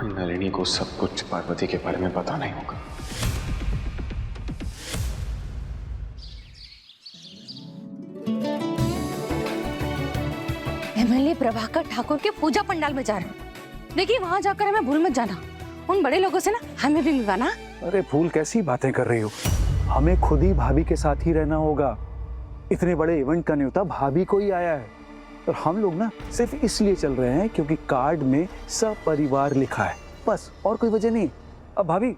नलिनी को सब कुछ पार्वती के बारे में पता नहीं होगा। एमएलए प्रभाकर ठाकुर के पूजा पंडाल में जा रहे हैं। देखिए वहां जाकर हमें भूल मत जाना, उन बड़े लोगों से ना हमें भी मिलवाना। अरे फूल, कैसी बातें कर रही हो? हमें खुद ही भाभी के साथ ही रहना होगा। इतने बड़े इवेंट का न्योता भाभी को ही आया है और हम लोग ना सिर्फ इसलिए चल रहे हैं क्योंकि कार्ड में सपरिवार लिखा है, बस, और कोई वजह नहीं। अब भाभी,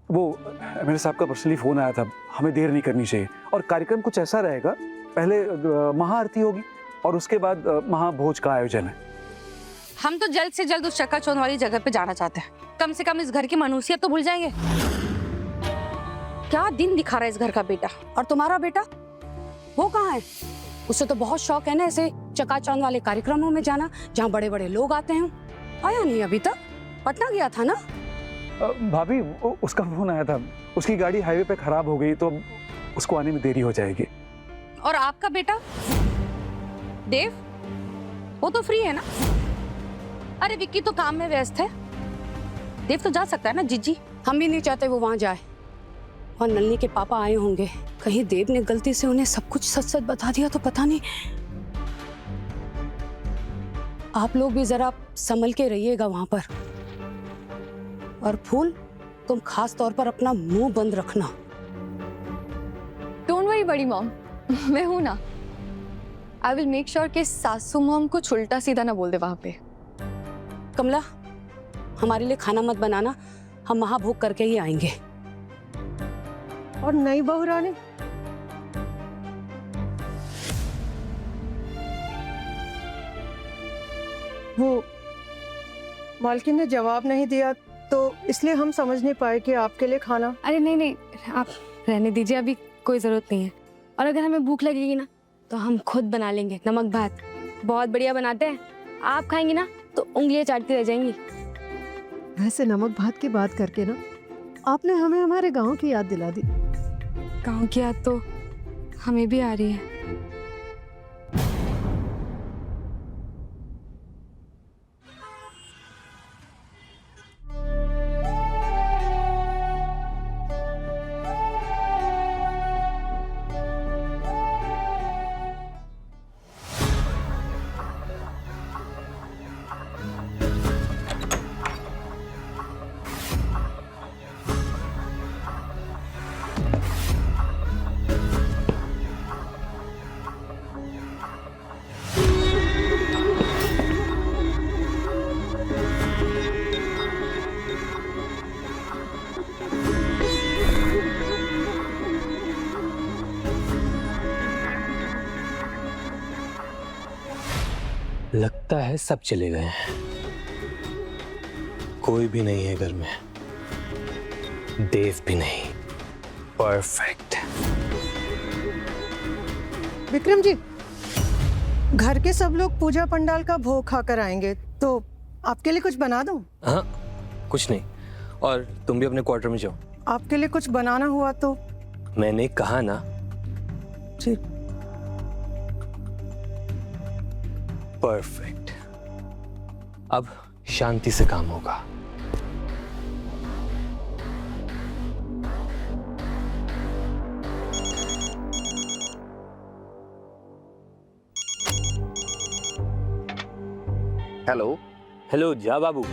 वो मेरे साहब का पर्सनली फोन आया था, हमें देर नहीं करनी चाहिए और कार्यक्रम कुछ ऐसा रहेगा, पहले महाआरती होगी और उसके बाद महाभोज का आयोजन है। हम तो जल्द से जल्द उस चकाचौंध वाली जगह पे जाना चाहते हैं। कम से कम इस घर की मनुष्यत तो भूल जाएंगे। क्या दिन दिखा रहा है इस घर का बेटा। और तुम्हारा बेटा वो कहाँ है? उसे तो बहुत शौक है ना ऐसे चकाचौंध वाले कार्यक्रमों में जाना जहाँ बड़े बड़े लोग आते हैं। आया नहीं अभी तक, पटना गया था ना? भाभी, उसका फोन आया था, उसकी गाड़ी हाईवे पे खराब हो गई तो उसको आने में देरी हो जाएगी। और आपका बेटा देव, वो तो फ्री है ना? अरे विक्की तो काम में व्यस्त है, देव तो जा सकता है ना। जीजी, हम भी नहीं चाहते वो वहां जाए। और नलिनी के पापा आए होंगे, कहीं देव ने गलती से उन्हें सब कुछ सच सच बता दिया तो पता नहीं। आप लोग भी जरा संभल के रहिएगा वहां पर। और फूल, तुम खास तौर पर अपना मुंह बंद रखना। डोंट वरी बड़ी मॉम, मैं हूं ना। आई विल मेक श्योर कि सासू मॉम कुछ उल्टा सीधा ना बोल दे वहां पे। कमला, हमारे लिए खाना मत बनाना, हम महाभोग करके ही आएंगे। और नई बहू रानी, वो मालकिन ने जवाब नहीं दिया तो इसलिए हम समझ नहीं पाए कि आपके लिए खाना। अरे नहीं नहीं, आप रहने दीजिए, अभी कोई जरूरत नहीं है। और अगर हमें भूख लगेगी ना तो हम खुद बना लेंगे। नमक भात बहुत बढ़िया बनाते हैं, आप खाएंगी ना तो उंगलियां चाटती रह जाएंगी। वैसे नमक भात की बात करके ना आपने हमें हमारे गांव की याद दिला दी। गाँव की याद तो हमें भी आ रही है। लगता है सब चले गए हैं, कोई भी नहीं है घर में, देव भी नहीं। परफेक्ट। विक्रम जी, घर के सब लोग पूजा पंडाल का भोग खाकर आएंगे तो आपके लिए कुछ बना दूं? हाँ, कुछ नहीं, और तुम भी अपने क्वार्टर में जाओ। आपके लिए कुछ बनाना हुआ तो? मैंने कहा ना। जी। परफेक्ट। अब शांति से काम होगा। हेलो। हेलो जा बाबू,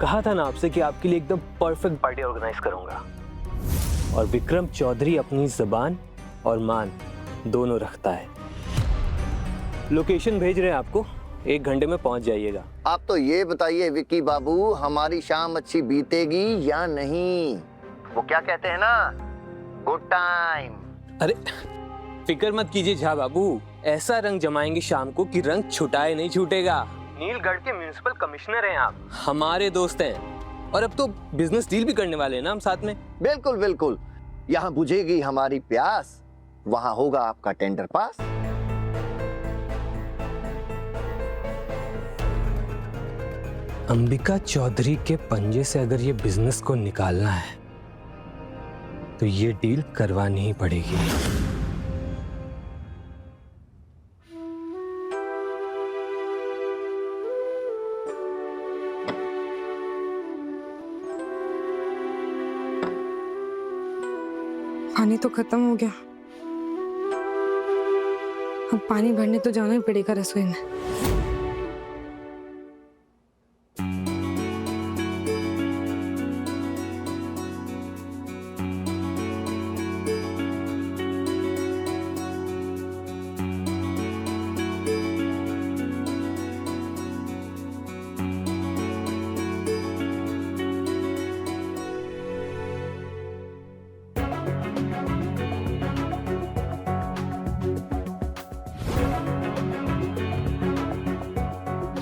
कहा था ना आपसे कि आपके लिए एकदम परफेक्ट पार्टी ऑर्गेनाइज करूंगा। और विक्रम चौधरी अपनी जुबान और मान दोनों रखता है। लोकेशन भेज रहे हैं आपको, 1 घंटे में पहुंच जाइएगा। आप तो ये बताइए विक्की बाबू, हमारी शाम अच्छी बीतेगी या नहीं? वो क्या कहते हैं ना, गुड टाइम। अरे फिक्र मत कीजिए झा बाबू, ऐसा रंग जमाएंगे शाम को कि रंग छुटाए नहीं छूटेगा। नीलगढ़ के म्युनिसिपल कमिश्नर हैं आप, हमारे दोस्त हैं, और अब तो बिजनेस डील भी करने वाले हैं ना हम साथ में। बिल्कुल बिल्कुल, यहाँ बुझेगी हमारी प्यास, वहाँ होगा आपका टेंडर पास। अंबिका चौधरी के पंजे से अगर ये बिजनेस को निकालना है तो ये डील करवानी ही पड़ेगी। पानी तो खत्म हो गया, अब पानी भरने तो जाना ही पड़ेगा रसोई में।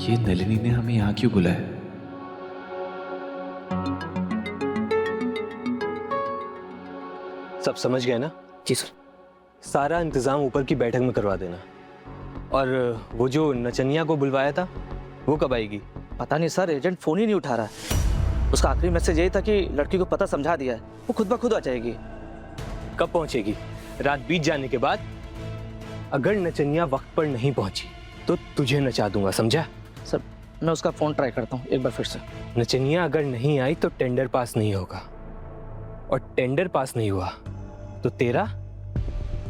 ये नलिनी ने हमें यहाँ क्यों बुलाया? सब समझ गए ना? जी सर। सारा इंतजाम ऊपर की बैठक में करवा देना। और वो जो नचनिया को बुलवाया था वो कब आएगी? पता नहीं सर, एजेंट फोन ही नहीं उठा रहा है। उसका आखिरी मैसेज यही था कि लड़की को पता समझा दिया है, वो खुद ब खुद आ जाएगी। कब पहुंचेगी? रात बीत जाने के बाद। अगर नचनिया वक्त पर नहीं पहुंची तो तुझे नचा दूंगा, समझा? सर मैं उसका फोन ट्राई करता हूँ एक बार फिर से। नचनिया अगर नहीं आई तो टेंडर पास नहीं होगा, और टेंडर पास नहीं हुआ तो तेरा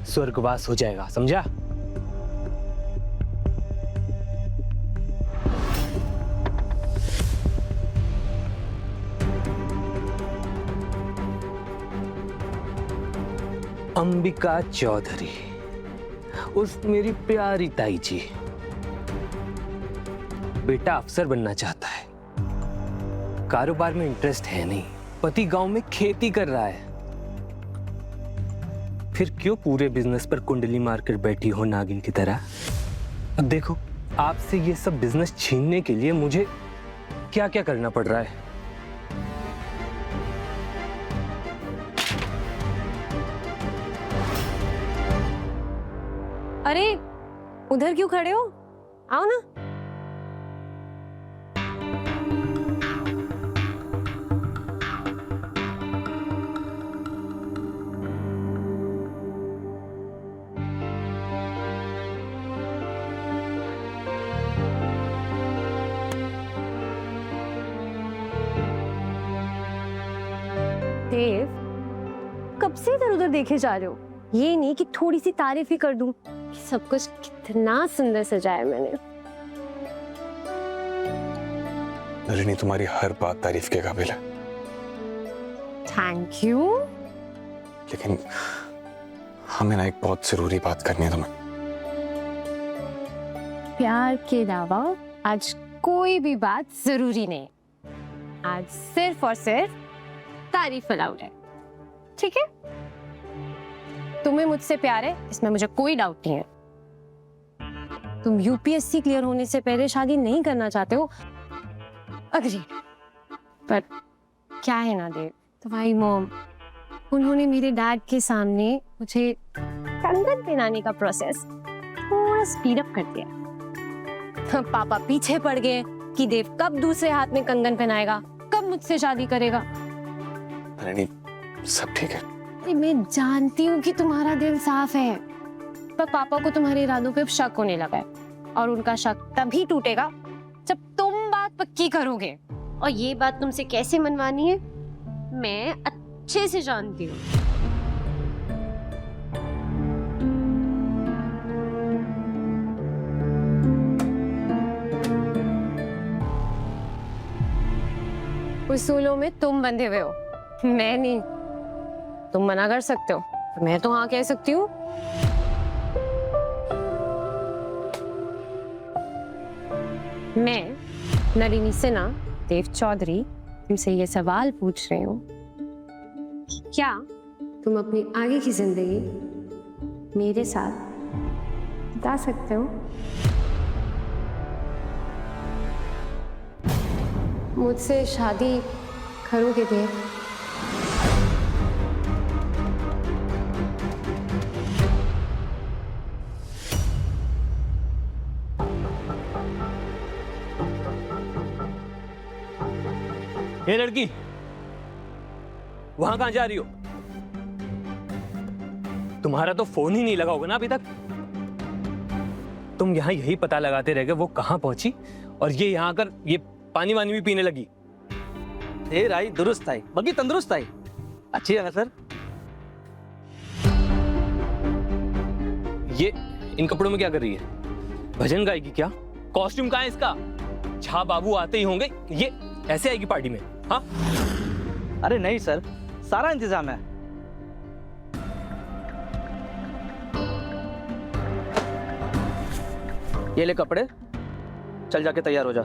स्वर्गवास हो जाएगा, समझा? अंबिका चौधरी, उस मेरी प्यारी ताई जी, बेटा अफसर बनना चाहता है, कारोबार में इंटरेस्ट है नहीं, पति गांव में खेती कर रहा है। फिर क्यों पूरे बिजनेस पर कुंडली मारकर बैठी हो नागिन की तरह? अब देखो, आपसे ये सब बिजनेस छीनने के लिए मुझे क्या क्या करना पड़ रहा है। अरे उधर क्यों खड़े हो, आओ ना। देव, कब से इधर उधर देखे जा रहे हो? ये नहीं कि थोड़ी सी तारीफ ही कर दूं कि सब कुछ कितना सुंदर सजाया मैंने। नलिनी तुम्हारी हर बात तारीफ के काबिल है, थैंक यू। लेकिन हमें ना एक बहुत जरूरी बात करनी है तुम्हें। प्यार के अलावा आज कोई भी बात जरूरी नहीं, आज सिर्फ और सिर्फ तारीफ अलाउड है, ठीक है? तुम्हें मुझसे प्यार है, इसमें मुझे कोई डाउट नहीं है। तुम यूपीएससी क्लियर होने से पहले शादी नहीं करना चाहते हो, अग्री। पर क्या है ना देव, तुम्हारी मॉम, उन्होंने मेरे डैड के सामने मुझे कंगन पहनाने का प्रोसेस थोड़ा स्पीड अप कर दिया। पापा पीछे पड़ गए कि देव कब दूसरे हाथ में कंगन पहनाएगा, कब मुझसे शादी करेगा। नलिनी सब ठीक है। मैं जानती हूँ कि तुम्हारा दिल साफ है, पर पापा को तुम्हारे इरादों पे शक होने लगा है, और उनका शक तभी टूटेगा जब तुम बात पक्की करोगे। और ये बात तुमसे कैसे मनवानी है मैं अच्छे से जानती हूँ। उसूलों में तुम बंधे हुए हो, मैं नहीं। तुम मना कर सकते हो, तो मैं तो हाँ कह सकती हूँ। मैं नलिनी सिन्हा देव चौधरी तुमसे ये सवाल पूछ रही हूँ, क्या तुम अपनी आगे की जिंदगी मेरे साथ बिता सकते हो? मुझसे शादी करोगे देव? ये लड़की वहां कहां जा रही हो? तुम्हारा तो फोन ही नहीं लगा होगा ना अभी तक। तुम यहाँ यही पता लगाते रह गए वो कहां पहुंची, और ये यहाँ आकर ये पानी वानी भी पीने लगी। देर आई दुरुस्त आई, बगी तंदुरुस्त आई। अच्छी है ना सर? ये इन कपड़ों में क्या कर रही है? भजन गाएगी क्या? कॉस्ट्यूम कहाँ है इसका? झा बाबू आते ही होंगे, ये ऐसे आएगी पार्टी में? हाँ अरे नहीं सर, सारा इंतजाम है। ये ले कपड़े, चल जाके तैयार हो जा।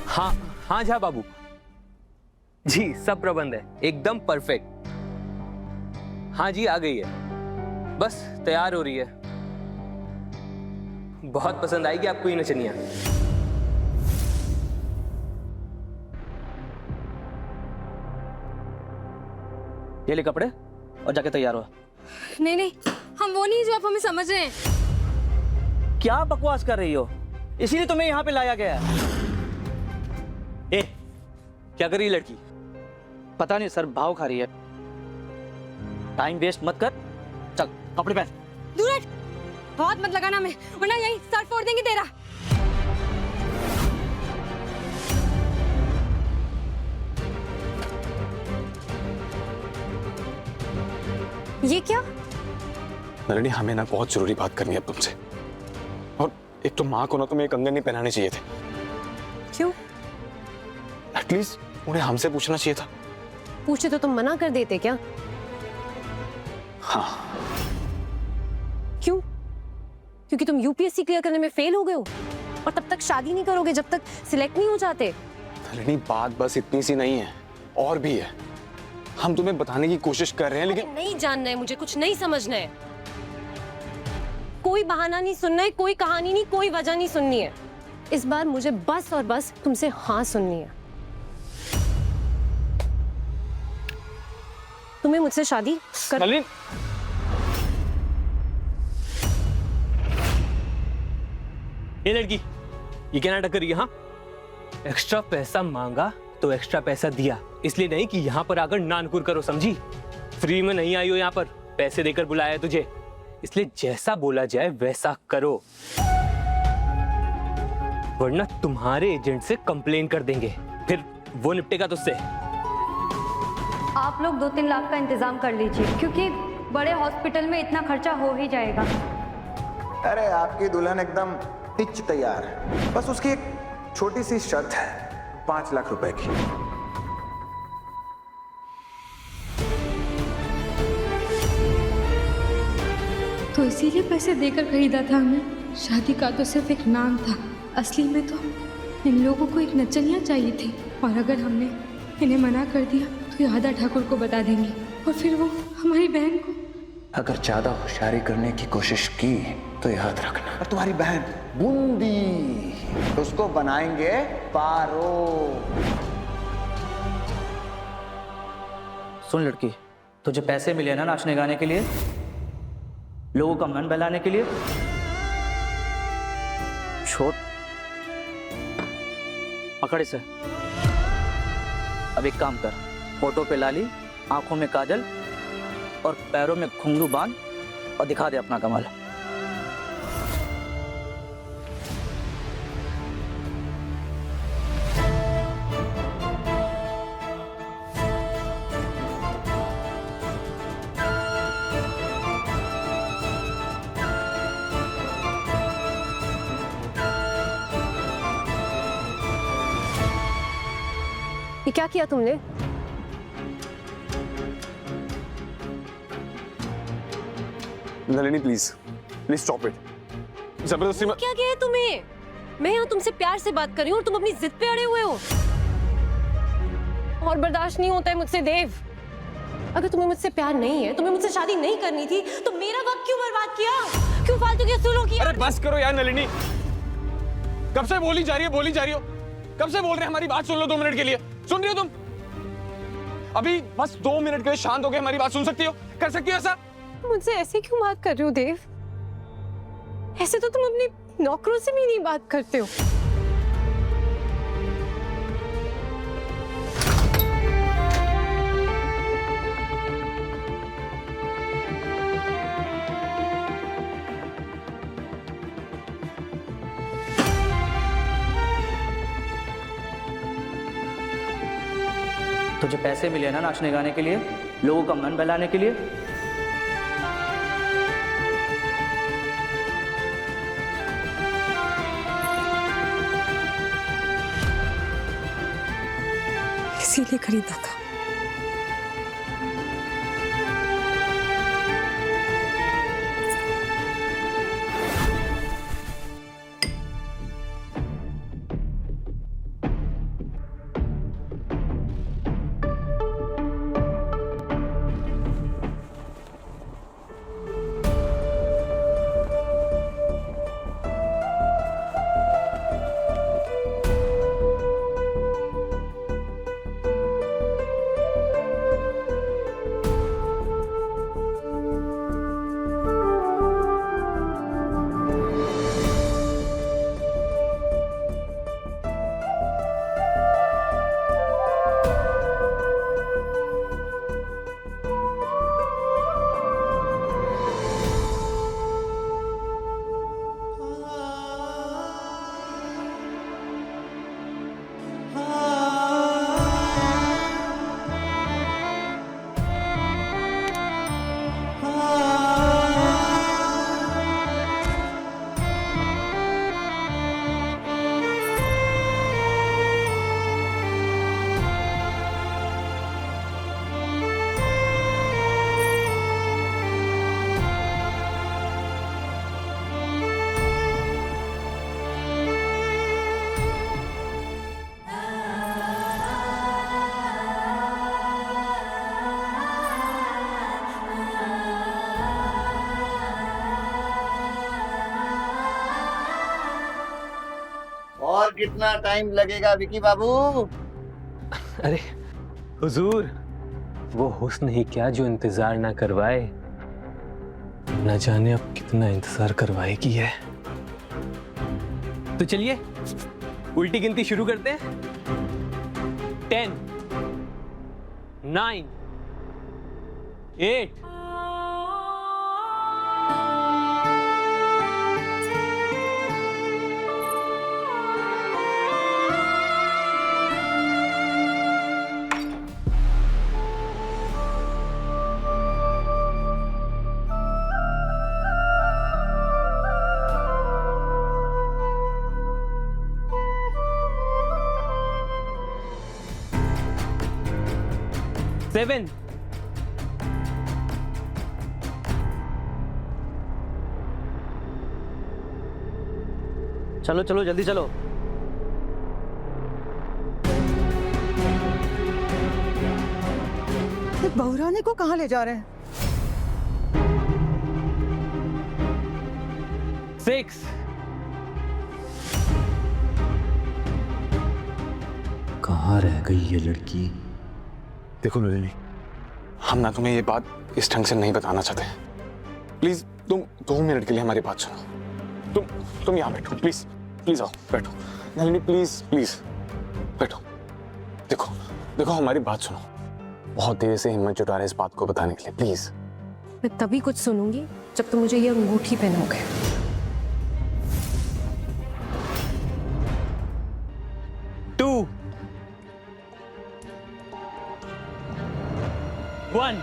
हाँ हाँ झा बाबू जी, सब प्रबंध है एकदम परफेक्ट। हाँ जी आ गई है, बस तैयार हो रही है। बहुत पसंद आएगी आपको ये नचनिया। ये ले कपड़े और जाके तैयार हो। नहीं नहीं, हम वो नहीं जो आप हमें समझ रहे हैं। क्या बकवास कर रही हो? इसीलिए तुम्हें यहाँ पे लाया गया है। ए, क्या कर रही है लड़की? पता नहीं सर, भाव खा रही है। टाइम वेस्ट मत कर, चल कपड़े पहन। दूर हट, बहुत मत लगाना मैं, वरना यही सर फोड़ देंगे तेरा। ये क्या? नलिनी, हमें ना बहुत जरूरी बात करनी है अब तुमसे। और एक तो माँ को ना तुम्हें कंगन नहीं पहनाने चाहिए थे। क्यों? एटलीस्ट उन्हें हमसे पूछना चाहिए था। पूछे तो तुम मना कर देते क्या? हाँ। क्यों? क्योंकि तुम यूपीएससी क्लियर करने में फेल हो गए हो और तब तक शादी नहीं करोगे जब तक सिलेक्ट नहीं हो जाते। नलिनी, बात बस इतनी सी नहीं है, और भी है। हम तुम्हें बताने की कोशिश कर रहे हैं, लेकिन नहीं जानना है मुझे, कुछ नहीं समझना है। कोई बहाना नहीं सुनना है, कोई कहानी नहीं, कोई वजह नहीं सुननी है। इस बार मुझे बस और बस तुमसे हाँ सुननी है। तुम्हें मुझसे शादी कर... नलिनी, ये लड़की ये क्या नाटक कर रही है? हाँ, एक्स्ट्रा पैसा मांगा तो एक्स्ट्रा पैसा दिया, इसलिए नहीं कि यहाँ पर आकर नानकुर करो, समझी? फ्री में नहीं आई हो यहाँ पर, पैसे देकर बुलाया है तुझे, इसलिए जैसा बोला जाए वैसा करो, वरना तुम्हारे एजेंट से कंप्लेन कर देंगे, फिर वो निपटेगा तुझसे। आप लोग 2-3 लाख का इंतजाम कर लीजिए, क्योंकि बड़े हॉस्पिटल में इतना खर्चा हो ही जाएगा। अरे आपकी दुल्हन एकदम पिच तैयार है, बस उसकी एक छोटी सी शर्त है, 5 लाख रुपए की। तो इसीलिए पैसे देकर खरीदा था हमें। शादी का तो सिर्फ एक नाम था, असली में तो इन लोगों को एक नचनिया चाहिए थी। और अगर हमने इन्हें मना कर दिया तो राधा ठाकुर को बता देंगे और फिर वो हमारी बहन को। अगर ज्यादा होशियारी करने की कोशिश की तो याद रखना, और तुम्हारी बहन बूंदी, उसको बनाएंगे पारो। सुन लड़की, तुझे पैसे मिले ना नाचने गाने के लिए, लोगों का मन बहलाने के लिए, छोड़ पकड़ इसे। अब एक काम कर, फोटो पे लाली, आंखों में काजल और पैरों में घुंघरू बांध और दिखा दे अपना कमाल। ये क्या किया तुमने? Nalini please stop it. जबरदस्ती में क्या किया है तुम्हें? मैं यहाँ तुमसे प्यार से बात कर रही हूँ और तुम अपनी जिद पे अड़े हुए हो। और बर्दाश्त नहीं होता है मुझसे देव। अगर तुम्हें मुझसे प्यार नहीं है, तुम्हें मुझसे शादी नहीं करनी थी, तो मेरा वक्त क्यों बर्बाद किया? क्यों फालतू के असूलों की? अरे बस करो यार नलिनी, कब से बोली जा रही हो, कब से बोल रहे हैं? हमारी बात सुन लो 2 मिनट के लिए। सुन रही हो तुम? अभी बस 2 मिनट के लिए शांत होकर हमारी बात सुन सकती हो, कर सकती हो ऐसा? मुझसे ऐसे क्यों बात कर रहे हो देव? ऐसे तो तुम अपने नौकरों से भी नहीं बात करते हो। तुझे पैसे मिले ना नाचने गाने के लिए, लोगों का मन बहलाने के लिए? इसीलिए खरीदा था। और कितना टाइम लगेगा विकी बाबू? अरे हुजूर, वो हुस्न ही क्या जो इंतजार ना करवाए, न जाने अब कितना इंतजार करवाएगी है। तो चलिए उल्टी गिनती शुरू करते हैं। 10, 9, 8, 7, चलो चलो जल्दी चलो। बहुरानी को कहाँ ले जा रहे हैं? 6, कहाँ रह गई ये लड़की? देखो नलिनी, हम ना तुम्हें ये बात इस ढंग से नहीं बताना चाहते। प्लीज तुम 2 मिनट के लिए हमारी बात सुनो। तुम यहाँ बैठो, प्लीज प्लीज आओ बैठो। नलिनी प्लीज प्लीज बैठो। देखो हमारी बात सुनो। बहुत देर से हिम्मत जुटा रहे इस बात को बताने के लिए, प्लीज। मैं तभी कुछ सुनूंगी जब तुम मुझे ये अंगूठी पहनोगे। 2, 1,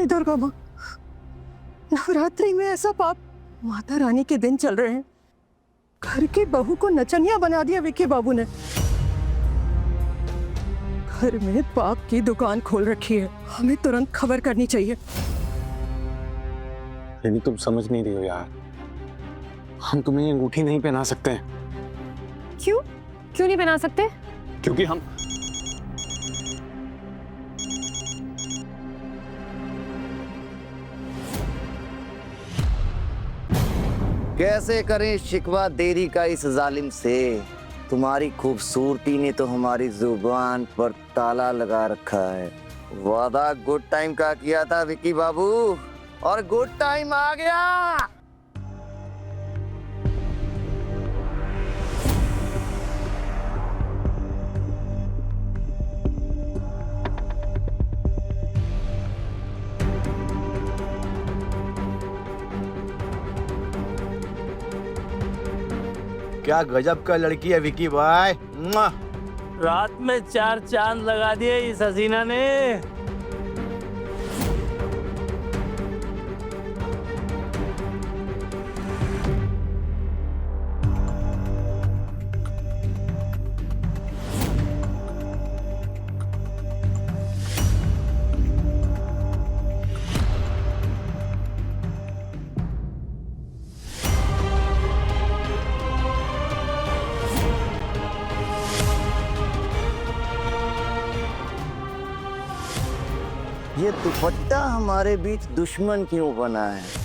दुर्गा माँ, नवरात्रि में ऐसा पाप। माता रानी के दिन चल रहे हैं, घर की बहू को नचनिया बना दिया विक्की बाबू ने। घर में पाप की दुकान खोल रखी है, हमें तुरंत खबर करनी चाहिए। लेकिन तुम समझ नहीं रही हो यार, हम तुम्हें ये अंगूठी नहीं पहना सकते। क्यों नहीं पहना सकते? क्योंकि हम कैसे करें शिकवा देरी का इस जालिम से। तुम्हारी खूबसूरती ने तो हमारी जुबान पर ताला लगा रखा है। वादा गुड टाइम का किया था विकी बाबू, और गुड टाइम आ गया। क्या गजब का लड़की है विकी भाई। मुआ। रात में 4 चांद लगा दिए इस हसीना ने। ये दुपट्टा हमारे बीच दुश्मन क्यों बना है?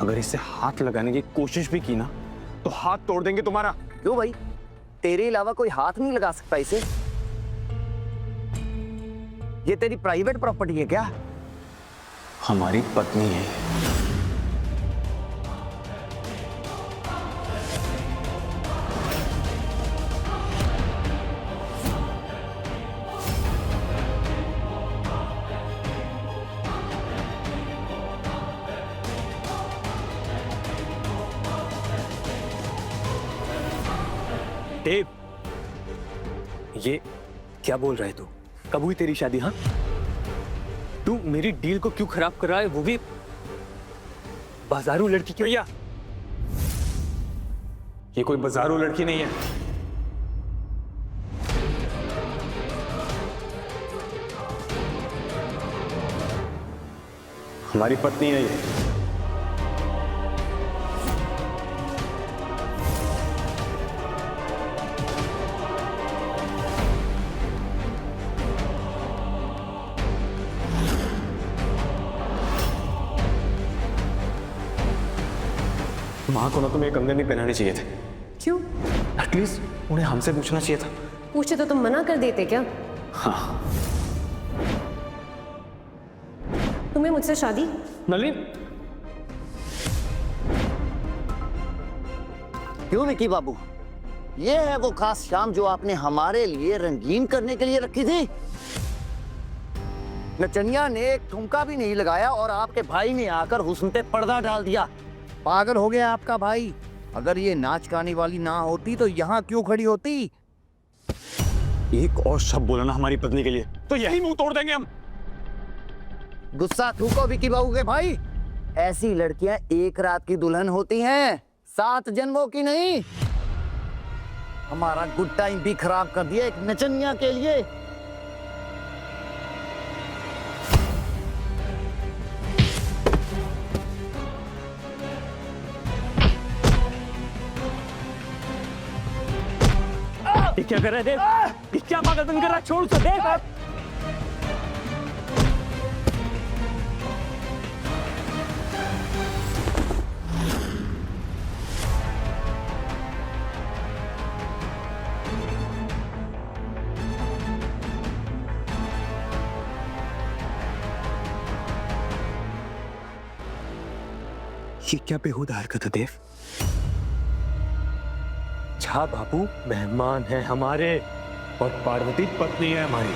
अगर इससे हाथ लगाने की कोशिश भी की ना तो हाथ तोड़ देंगे तुम्हारा। क्यों भाई, तेरे अलावा कोई हाथ नहीं लगा सकता इसे? ये तेरी प्राइवेट प्रॉपर्टी है क्या? हमारी पत्नी है। देव, ये क्या बोल रहा है तू? कब हुई तेरी शादी? हाँ, तू मेरी डील को क्यों खराब कर रहा है, वो भी बाजारू लड़की क्यों? या ये कोई बाजारू लड़की नहीं है। हमारी पत्नी है ये। माँ को ना तुम्हें कंगन नहीं पहनाने चाहिए थे। क्यों? एटलीस्ट उन्हें हमसे पूछना चाहिए था। पूछे तो तुम मना कर देते क्या? हाँ। तुम्हें मुझसे शादी? नलिनी, क्यों विकी बाबू, ये है वो खास शाम जो आपने हमारे लिए रंगीन करने के लिए रखी थी? नचनिया ने एक ठुमका भी नहीं लगाया और आपके भाई ने आकर हुस्न पे पर्दा डाल दिया। पागल हो गया आपका भाई। अगर ये नाच गाने वाली ना होती तो यहाँ क्यों खड़ी होती? एक और शब्द बोला ना हमारी पत्नी के लिए तो यही मुंह तोड़ देंगे हम। गुस्सा थूको विकी बाबू के भाई। ऐसी लड़कियां एक रात की दुल्हन होती हैं, 7 जन्मों की नहीं। हमारा गुड टाइम भी खराब कर दिया एक नचनिया के लिए। ये क्या कर रहा है देव? ये क्या पागलपन कर रहा है? छोड़ उसे देव। ये क्या बेहुदा हरकत है देव? झा बाबू मेहमान है हमारे और पार्वती पत्नी है हमारी।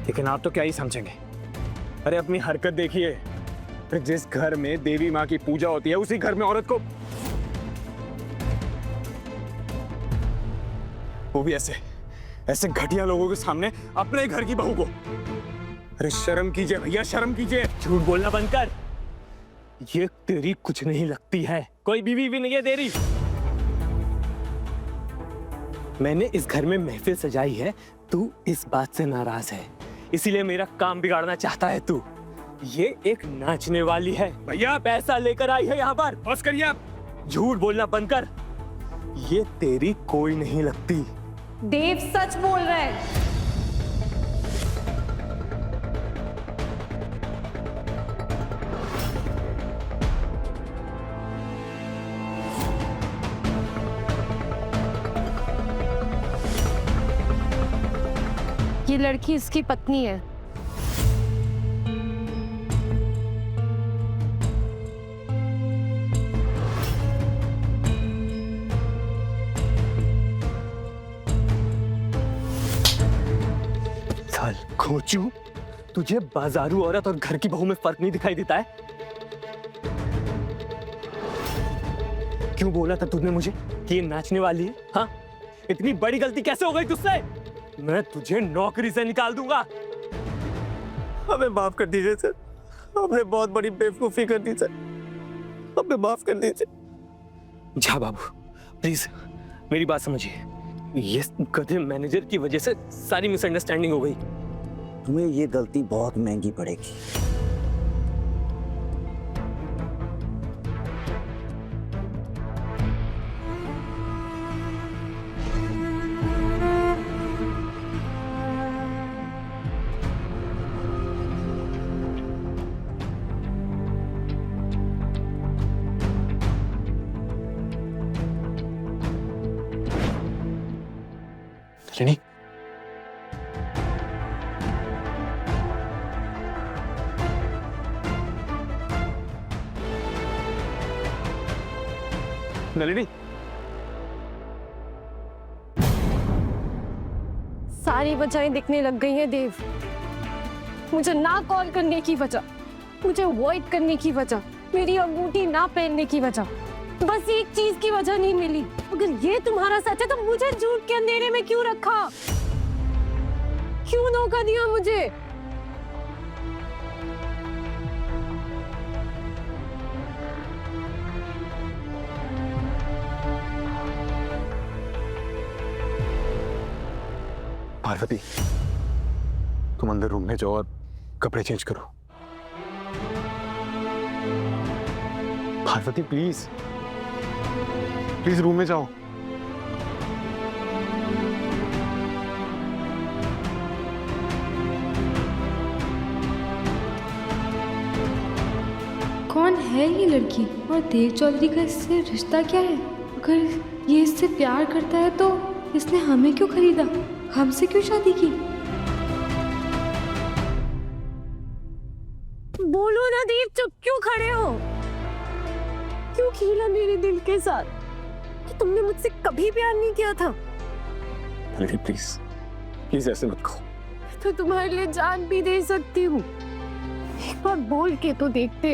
लेकिन आप तो क्या ही समझेंगे। अरे अपनी हरकत देखिए, फिर जिस घर में देवी माँ की पूजा होती है उसी घर में औरत को, वो भी ऐसे ऐसे घटिया लोगों के सामने अपने घर की बहू को। अरे शर्म कीजिए भैया, शर्म कीजिए। झूठ बोलना बंद कर। ये तेरी कुछ नहीं लगती है, कोई बीवी भी नहीं है तेरी। मैंने इस घर में महफिल सजाई है, तू इस बात से नाराज है, इसीलिए मेरा काम बिगाड़ना चाहता है तू। ये एक नाचने वाली है भैया, पैसा लेकर आई है यहाँ पर। बस करिए आप। झूठ बोलना बंद कर। ये तेरी कोई नहीं लगती। देव सच बोल रहा है। ये लड़की इसकी पत्नी है। साल खोचू, तुझे बाजारू औरत और घर की बहू में फर्क नहीं दिखाई देता है? क्यों बोला था तुमने मुझे कि ये नाचने वाली है? हाँ, इतनी बड़ी गलती कैसे हो गई तुझसे? मैं तुझे नौकरी से निकाल दूंगा। हमें माफ कर दीजिए सर, हमने बहुत बड़ी बेवकूफी कर दी सर, हमें माफ कर दीजिए। जा बाबू, प्लीज मेरी बात समझिए। ये गधे मैनेजर की वजह से सारी मिसअंडरस्टैंडिंग हो गई। तुम्हें ये गलती बहुत महंगी पड़ेगी। नलिनी, नलिनी, सारी वजहें दिखने लग गई हैं देव। मुझे ना कॉल करने की वजह, मुझे अवॉइड करने की वजह, मेरी अंगूठी ना पहनने की वजह, बस एक चीज की वजह नहीं मिली। अगर ये तुम्हारा सच है तो मुझे झूठ के अंधेरे में क्यों रखा? क्यों धोखा दिया मुझे? पार्वती, तुम अंदर रूम में जाओ और कपड़े चेंज करो। पार्वती प्लीज, प्लीज रूम में जाओ। कौन है ये लड़की और देव चौधरी का इससे रिश्ता क्या है? अगर ये इससे प्यार करता है तो इसने हमें क्यों खरीदा, हमसे क्यों शादी की? बोलो ना देव, चुप क्यों खड़े हो? क्यों खेला मेरे दिल के साथ? कि तुमने मुझसे कभी प्यार नहीं किया था। नलिनी प्लीज, प्लीज ऐसे मत कहो। तो तुम्हारे लिए जान भी दे सकती हूँ। एक बार बोल के तो देखते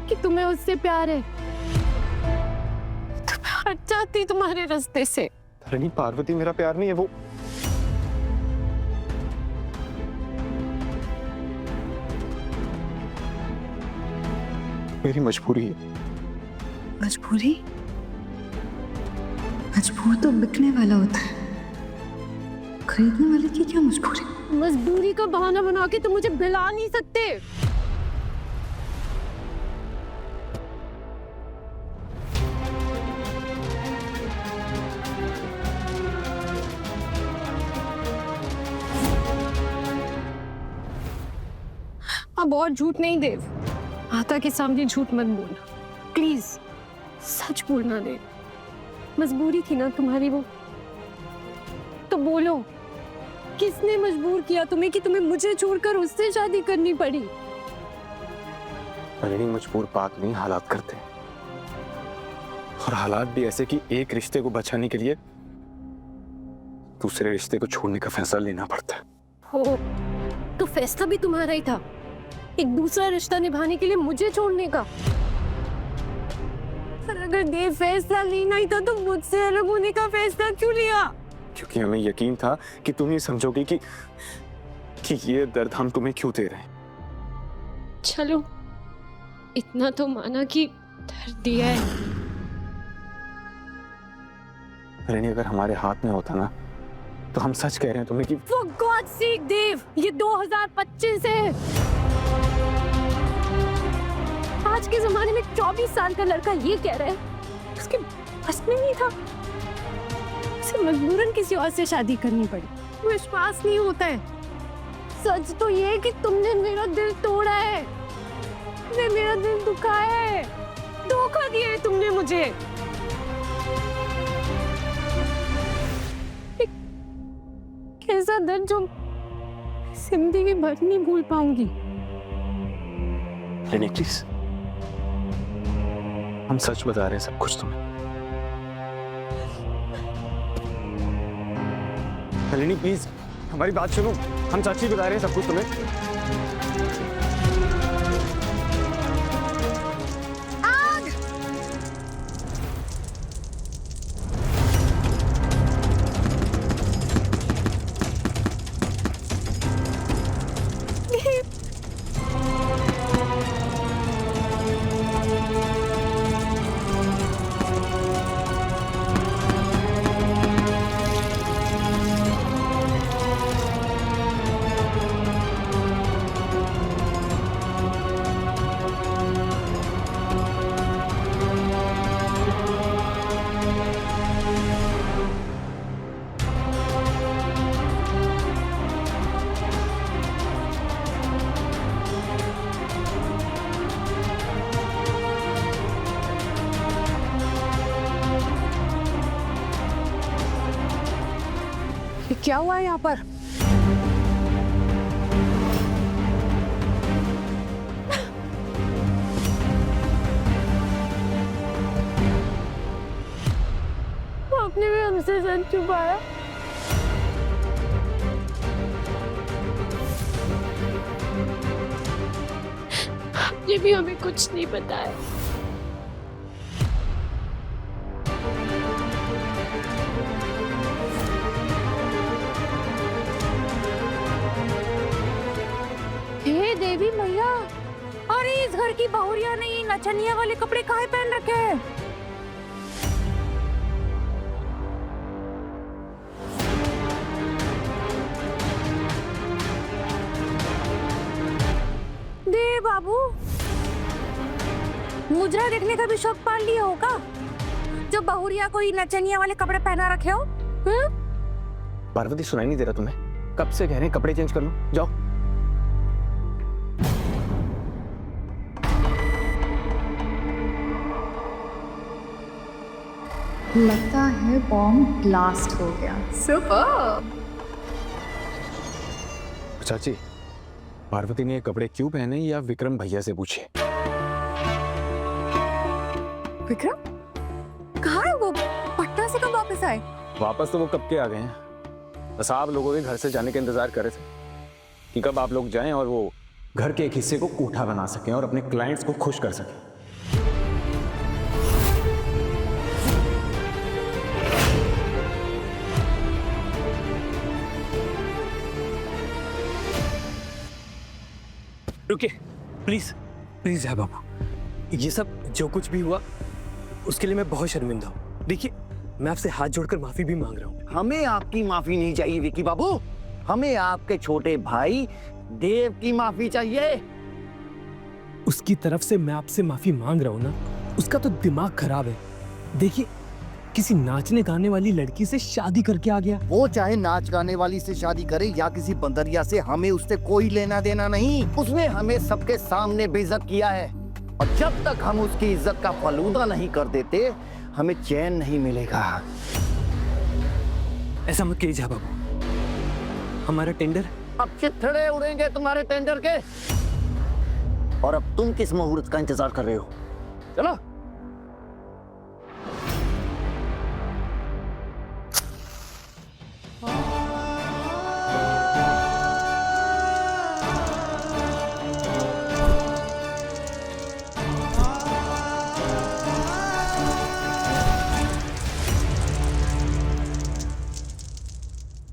कि तुम्हें उससे प्यार है। तो मैं हट जाती तुम्हारे रास्ते से। नलिनी, पार्वती मेरा प्यार नहीं है, वो मेरी मजबूरी है। मजबूरी? मजबूर तो बिकने वाला होता है, खरीदने वाले की क्या मजबूरी? मजबूरी का बहाना बना के तुम मुझे भुला नहीं सकते। अब और झूठ नहीं देव, माता के सामने झूठ मत बोलना प्लीज, सच बोलना देव। मजबूरी थी ना तुम्हारी वो, तो बोलो किसने मजबूर किया तुम्हें कि तुम्हें मुझे छोड़कर उससे शादी करनी पड़ी? नलिनी, मजबूर बात नहीं, हालात करते हैं। और हालात भी ऐसे कि एक रिश्ते को बचाने के लिए दूसरे रिश्ते को छोड़ने का फैसला लेना पड़ता है। हो तो फैसला भी तुम्हारा ही था। एक दूसरा रिश्ता निभाने के लिए मुझे छोड़ने का। पर अगर देव फैसला लेना ही था तो मुझसे अलग होने का फैसला क्यों लिया? क्योंकि हमें यकीन था कि तुम ये समझोगी कि ये दर्द हम तुम्हें क्यों दे रहे हैं। चलो, इतना तो माना कि दर्द दिया है। रेनी, अगर हमारे हाथ में होता ना तो हम सच कह रहे हैं तुम्हें कि For God's sake, देव, ये 2025 है। आज के जमाने में 24 साल का लड़का ये कह रहा है उसके बस में नहीं था, उसे मजबूरन किसी और से शादी करनी पड़ी। विश्वास नहीं होता है। सच तो ये है कि तुमने मेरा दिल तोड़ा है, तुमने मेरा दिल दुखाया है, धोखा दिया है तुमने मुझे। कैसा दर्द जो जिंदगी भर नहीं भूल पाऊंगी। रेनी प्लीज, हम सच बता रहे हैं सब कुछ तुम्हें। रेनी प्लीज, हमारी बात सुनो, हम चाची बता रहे हैं सब कुछ तुम्हें। क्या हुआ है यहाँ पर? आपने भी हमसे सच छुपाया। आपने भी हमें कुछ नहीं बताया। हे देवी मैया, अरे इस घर की बहुरिया ने ये नचनिया वाले कपड़े काहे पहन रखे हैं? दे बाबू, मुजरा देखने का भी शौक पाल लिया होगा जो बहुरिया कोई नचनिया वाले कपड़े पहना रखे हो। पार्वती, सुनाई नहीं दे रहा तुम्हें? कब से कह रहे हैं कपड़े चेंज कर लो, जाओ। लगता है बॉम्ब ब्लास्ट हो गया। सुपर। चाची, पार्वती ने ये कपड़े क्यों पहने या विक्रम भैया से पूछे। विक्रम कहाँ है वो? पटना से कब वापस आए? वापस तो वो कब के आ गए हैं, बस आप लोगों के घर से जाने का इंतजार कर रहे थे कि कब आप लोग जाएं और वो घर के एक हिस्से को कोठा बना सकें और अपने क्लाइंट्स को खुश कर सकें। रुकिए, प्लीज प्लीज है बाबू, ये सब जो कुछ भी हुआ उसके लिए मैं बहुत शर्मिंदा हूँ। देखिए, मैं आपसे हाथ जोड़कर माफी भी मांग रहा हूँ। हमें आपकी माफी नहीं चाहिए विकी बाबू, हमें आपके छोटे भाई देव की माफी चाहिए। उसकी तरफ से मैं आपसे माफी मांग रहा हूँ ना, उसका तो दिमाग खराब है। देखिए, किसी नाचने गाने वाली लड़की से शादी करके आ गया। वो चाहे नाच गाने वाली से शादी करे या किसी बंदरिया से, हमें उससे कोई लेना देना नहीं। उसने हमें सबके सामने बेइज्जत किया है और जब तक हम उसकी इज्जत का फलूदा नहीं कर देते हमें चैन नहीं मिलेगा। ऐसा मत कीजिए बाबू, हमारा टेंडर अब चिथड़े उड़ेंगे तुम्हारे टेंडर के। और अब तुम किस मुहूर्त का इंतजार कर रहे हो? चलो।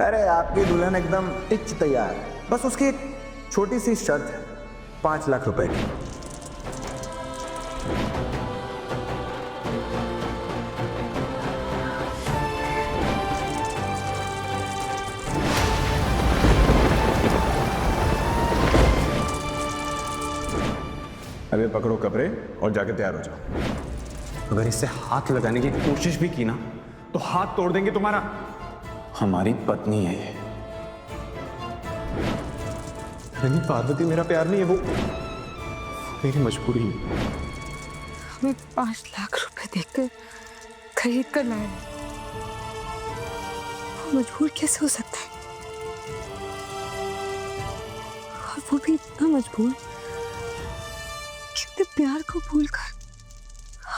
अरे आपकी दुल्हन एकदम टिच तैयार है, बस उसकी एक छोटी सी शर्त है, 5 लाख रुपए की। अबे पकड़ो कपड़े और जाके तैयार हो जाओ। अगर इससे हाथ लगाने की कोशिश भी की ना तो हाथ तोड़ देंगे तुम्हारा। हमारी पत्नी है ये। नहीं पार्वती, मेरा प्यार नहीं है, वो मेरी मजबूरी है। हमें 5 लाख रुपए देकर खरीद कर लाए, वो मजबूर कैसे हो सकता है? और वो भी इतना मजबूर कि अपने प्यार को भूलकर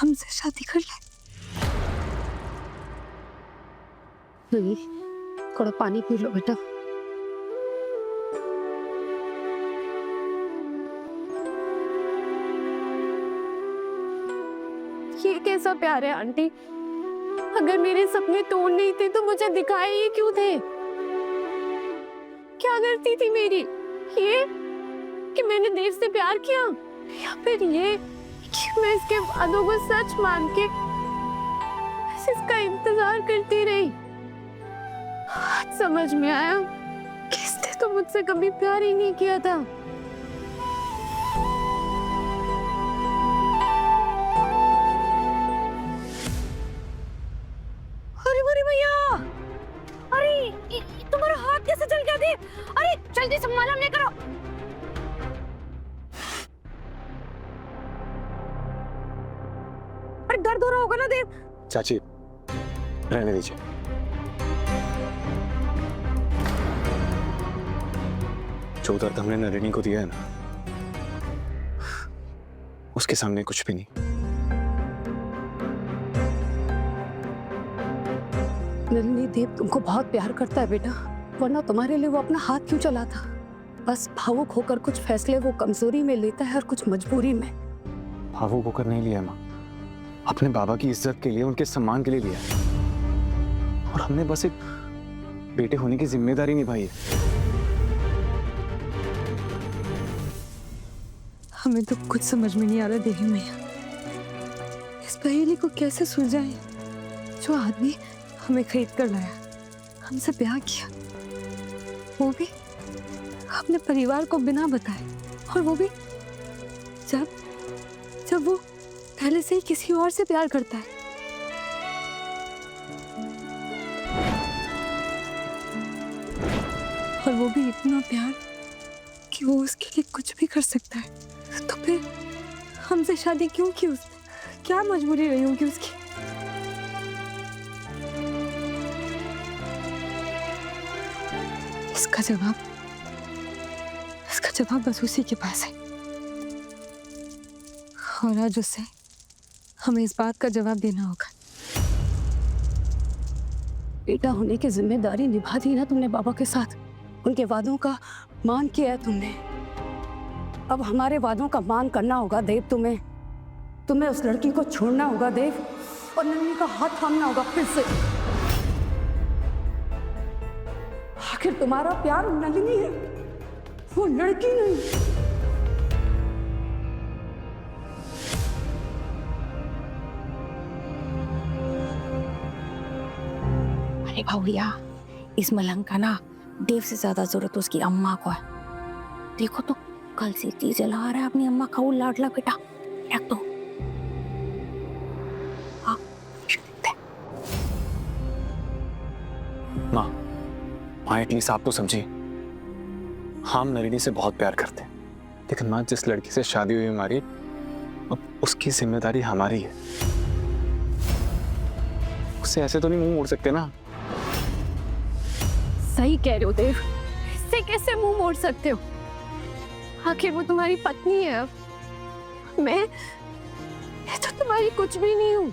हमसे शादी कर ले। नहीं, थोड़ा पानी पी लो बेटा। ये कैसा प्यार है आंटी? अगर मेरे सपने तोड़ नहीं थे तो मुझे दिखाए ये क्यों थे? क्या गलती थी मेरी? ये कि मैंने देव से प्यार किया, या फिर ये कि मैं इसके वादों को सच मान के बस इसका इंतजार करती रही? आज समझ में आया कि इसने तो मुझसे कभी प्यार ही नहीं किया था। अरे भैया, अरे तुम्हारा हाथ कैसे चल गया देव? अरे जल्दी संभालना नहीं करो। अरे दर्द हो रहा होगा ना देव? चाची रहने दीजिए। जो दर्द हमने नलिनी को दिया है ना, उसके सामने कुछ भी नहीं। नलिनी देव तुमको बहुत प्यार करता है बेटा, वरना तुम्हारे लिए वो अपना हाथ क्यों चलाता? बस भावुक होकर कुछ फैसले वो कमजोरी में लेता है और कुछ मजबूरी में। भावुक होकर नहीं लिया माँ, अपने बाबा की इज्जत के लिए, उनके सम्मान के लिए लिया। और हमने बस एक बेटे होने की जिम्मेदारी निभाई है। हमें तो कुछ समझ में नहीं आ रहा देवी मैया, इस पहेली को कैसे सुलझाएं? जो आदमी हमें खरीद कर लाया, हमसे ब्याह किया, वो भी अपने परिवार को बिना बताए, और वो भी जब वो पहले से ही किसी और से प्यार करता है। और वो भी इतना प्यार कि वो उसके लिए कुछ भी कर सकता है। तो फिर हमसे शादी क्यों की उसने? क्या मजबूरी रही होगी उसकी? इसका जवाब बस उसी के पास है। और आज उससे हमें इस बात का जवाब देना होगा। बेटा होने की जिम्मेदारी निभा दी ना तुमने बाबा के साथ, उनके वादों का मान किया है तुमने। अब हमारे वादों का मान करना होगा देव। तुम्हें उस लड़की को छोड़ना होगा देव, और नलिनी का हाथ थामना होगा फिर से। आखिर तुम्हारा प्यार नलिनी है, वो लड़की नहीं। अरे भैया, इस मलंग का ना देव से ज्यादा जरूरत उसकी अम्मा को है। देखो तो कल से ती जला रहा है अपनी अम्मा का वो लाडला बेटा। रख दो। हाँ, माँ एटलीस्ट आप तो समझिए, हम नलिनी से बहुत प्यार करते हैं, लेकिन माँ जिस लड़की से शादी हुई हमारी, अब उसकी जिम्मेदारी हमारी है। उससे ऐसे तो नहीं मुंह मोड़ सकते ना। सही कह रहे हो देव, इससे कैसे मुंह मोड़ सकते हो? आखिर वो तुम्हारी पत्नी है। अब मैं तो तुम्हारी कुछ भी नहीं हूं।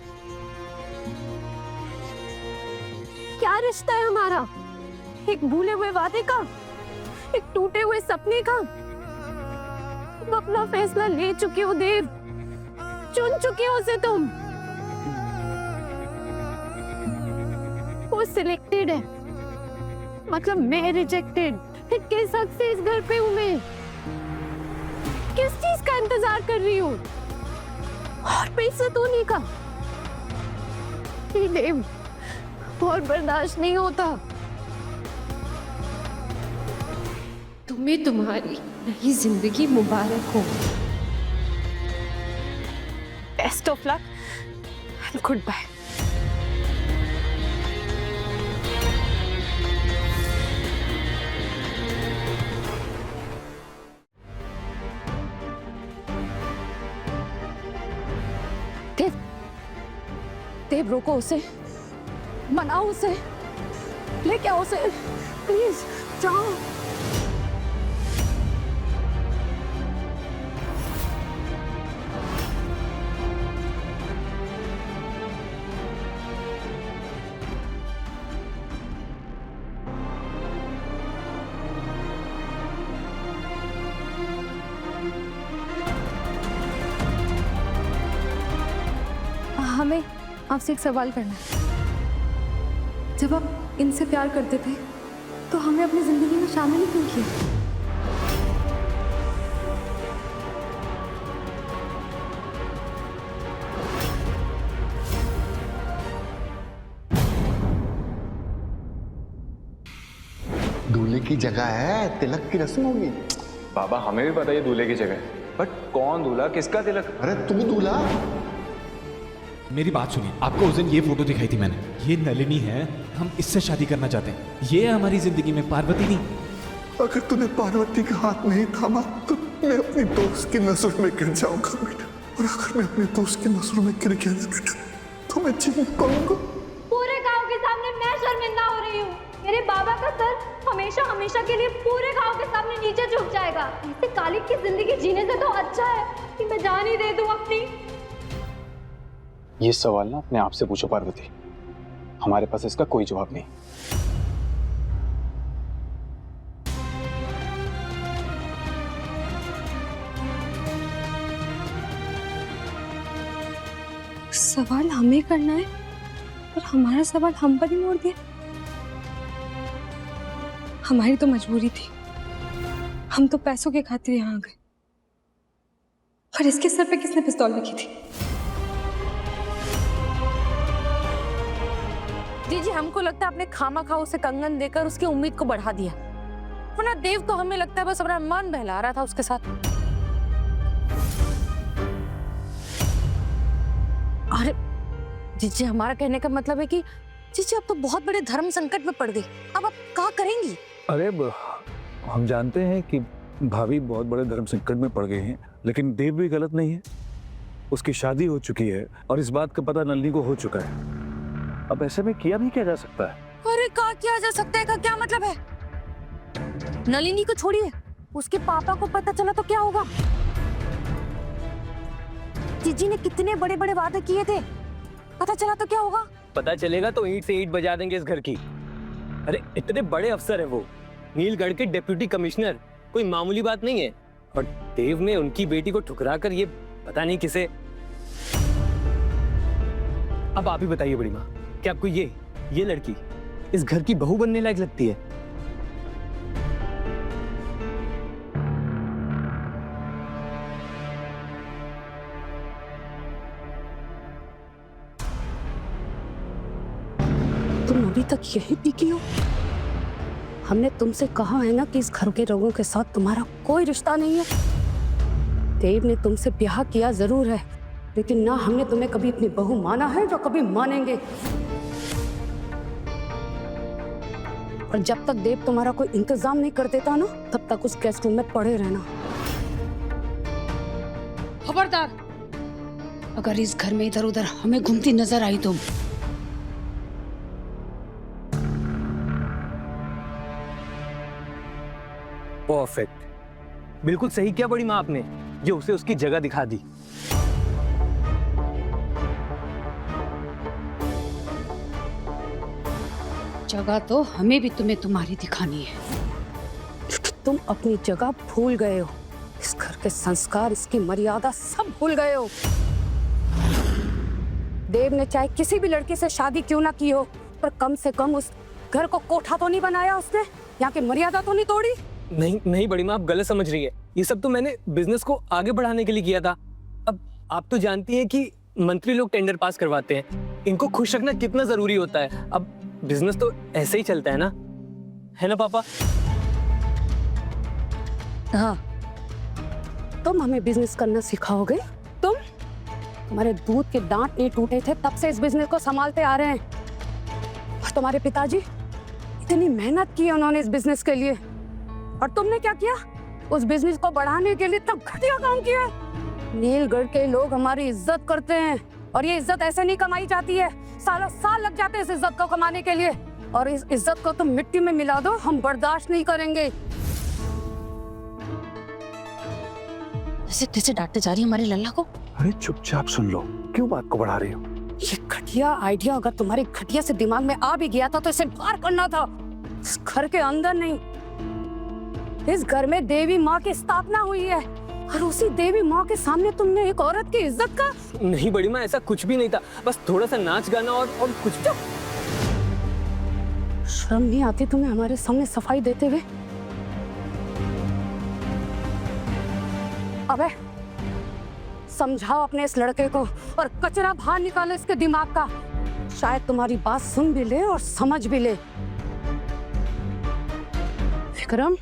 क्या रिश्ता है हमारा? एक भूले हुए वादे का, एक टूटे हुए सपने का। तुम अपना फैसला ले चुके हो देव, चुन चुके हो उसे तुम। वो सिलेक्टेड है, मतलब मैं रिजेक्टेड? फिर किस हक से इस घर पे हूँ मैं? किस चीज का इंतजार कर रही हूँ? और बेइज्जत होने का? देव, और बर्दाश्त नहीं होता। तुम्हें तुम्हारी नई जिंदगी मुबारक हो। Best of luck and good bye. Dev, Dev रोको उसे, मनाओ उसे, लेके आओ उसे, प्लीज जाओ। हमें आपसे एक सवाल करना है। जब आप इनसे प्यार करते थे तो हमें अपनी जिंदगी में शामिल क्यों किया? दूल्हे की जगह है, तिलक की रस्म होगी। बाबा हमें भी पता है ये दूल्हे की जगह है, बट कौन दूल्हा, किसका तिलक? अरे तुम दूल्हा। मेरी बात सुनिए, आपको उस दिन ये फोटो दिखाई थी मैंने, ये नलिनी है, हम इससे शादी करना चाहते हैं। ये है हमारी जिंदगी में पार्वती नहीं। अगर तूने पार्वती का हाथ नहीं थामा तो मैं अपनी दोस्त की नजर में गिर जाऊंगा बेटा, और अगर मैं अपने दोस्त की नजर में गिर गया बेटा तो मैं जी नहीं पाऊंगा। पूरे गांव के सामने मैं शर्मिंदा हो रही हूँ। मेरे बाबा का सर हमेशा हमेशा के लिए पूरे गांव के सामने नीचे झुक जाएगा। ऐसे कालिक की जिंदगी जीने से तो अच्छा है कि मैं जान ही दे दूं अपनी। ये सवाल ना अपने आप से पूछो पार्वती, हमारे पास इसका कोई जवाब नहीं। सवाल हमें करना है और हमारा सवाल हम पर ही मोड़ दिया। हमारी तो मजबूरी थी, हम तो पैसों के खातिर यहाँ आ गए, पर इसके सर पे किसने पिस्तौल रखी थी? जी हमको लगता है आपने खामा खा उसे कंगन देकर उसकी उम्मीद को बढ़ा दिया, वरना देव तो हमें लगता है बस अपना मन बहला रहा था उसके साथ। अरे जीजी, हमारा कहने का मतलब है कि जीजी अब तो बहुत बड़े धर्म संकट में पड़ गई, अब आप क्या करेंगी? अरे हम जानते हैं कि भाभी बहुत बड़े धर्म संकट में पड़ गए हैं, लेकिन देव भी गलत नहीं है। उसकी शादी हो चुकी है और इस बात का पता नलिनी को हो चुका है। अब ऐसे में किया नहीं किया जा सकता है। अरे क्या किया जा सकता है का क्या मतलब है? नलिनी को छोड़िए, उसके पापा को पता चला तो क्या होगा? जीजी ने कितने बड़े बड़े वादे किए थे, पता चला तो क्या होगा? पता चलेगा तो ईंट से ईंट बजा देंगे इस घर की। अरे इतने बड़े अफसर है वो, नीलगढ़ के डिप्यूटी कमिश्नर, कोई मामूली बात नहीं है। और देव ने उनकी बेटी को ठुकरा कर ये पता नहीं किसे। अब आप ही बताइए बड़ी माँ, क्या आपको ये लड़की इस घर की बहू बनने लायक लगती है? तुम अभी तक यही टिकी हो? हमने तुमसे कहा है ना कि इस घर के लोगों के साथ तुम्हारा कोई रिश्ता नहीं है। देव ने तुमसे ब्याह किया जरूर है, लेकिन ना हमने तुम्हें कभी अपनी बहू माना है जो कभी मानेंगे। और जब तक देव तुम्हारा कोई इंतजाम नहीं कर देता ना, तब तक उस गेस्ट रूम में पड़े रहना। खबरदार, अगर इस घर में इधर उधर हमें घूमती नजर आई तुम। परफेक्ट, बिल्कुल सही किया बड़ी माँ आपने, जो उसे उसकी जगह दिखा दी। जगह तो हमें भी तुम्हें तुम्हारी दिखानी है, क्योंकि तुम अपनी जगह भूल गए हो। इस घर के संस्कार, इसकी मर्यादा सब भूल गए हो। देव ने चाहे किसी भी लड़की से शादी क्यों ना की हो, पर कम से कम उस घर को कोठा तो नहीं बनाया उसने, यहाँ की मर्यादा तो नहीं तोड़ी। नहीं नहीं बड़ी माँ, आप गलत समझ रही है। ये सब तो मैंने बिजनेस को आगे बढ़ाने के लिए किया था। अब आप तो जानती हैं कि मंत्री लोग टेंडर पास करवाते हैं, इनको खुश रखना कितना जरूरी होता है। अब बिजनेस तो ऐसे ही चलता है ना पापा? हाँ, तुम हमें बिजनेस करना सिखाओगे? तुम्हारे दूध के दांत नहीं टूटे थे तब से इस बिजनेस को संभालते आ रहे हैं। और तुम्हारे पिताजी, इतनी मेहनत की है उन्होंने इस बिजनेस के लिए, और तुमने क्या किया? उस बिजनेस को बढ़ाने के लिए तब घटिया काम किया। नीलगढ़ के लोग हमारी इज्जत करते हैं, और ये इज्जत ऐसे नहीं कमाई जाती है। सालों साल लग जाते हैं इस इज्जत को कमाने के लिए, और इस इज्जत को तुम मिट्टी में मिला दो, हम बर्दाश्त नहीं करेंगे। कैसे डांटते जा रही हमारे लल्ला को? अरे चुपचाप सुन लो, क्यों बात को बढ़ा रही हो? ये घटिया आइडिया अगर तुम्हारे घटिया से दिमाग में आ भी गया था तो इसे बाहर करना था, इस घर के अंदर नहीं। इस घर में देवी माँ की स्थापना हुई है, और उसी देवी माँ के सामने तुमने एक औरत की इज्जत का। नहीं बड़ी माँ, ऐसा कुछ भी नहीं था, बस थोड़ा सा नाच गाना और कुछ। शर्म नहीं आती तुम्हें हमारे सामने सफाई देते हुए? अबे समझाओ अपने इस लड़के को, और कचरा बाहर निकालो इसके दिमाग का। शायद तुम्हारी बात सुन भी ले और समझ भी ले। विक्रम,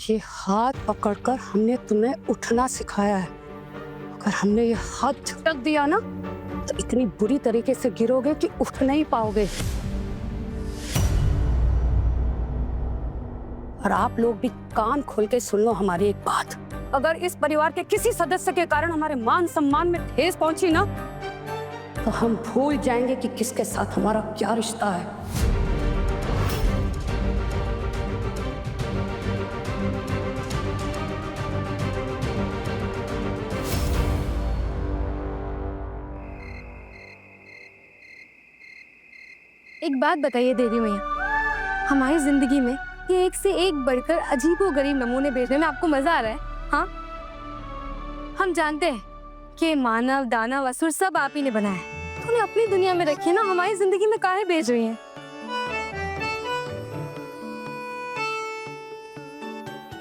ये हाथ पकड़कर हमने तुम्हें उठना सिखाया है। अगर हमने ये हाथ झटक दिया ना तो इतनी बुरी तरीके से गिरोगे कि उठ नहीं पाओगे। और आप लोग भी कान खोल के सुन लो हमारी एक बात। अगर इस परिवार के किसी सदस्य के कारण हमारे मान सम्मान में ठेस पहुंची ना, तो हम भूल जाएंगे कि किसके साथ हमारा क्या रिश्ता है। एक बात बताइए देवी मैया, हमारी जिंदगी में ये एक से एक बढ़कर अजीबोगरीब नमूने भेजने में आपको मजा आ रहा है? हाँ, हम जानते हैं कि मानव दानव असुर सब आप ही ने बनाया है, तो उन्हें अपनी दुनिया में रखिए ना, हमारी जिंदगी में काहे भेज रही हैं?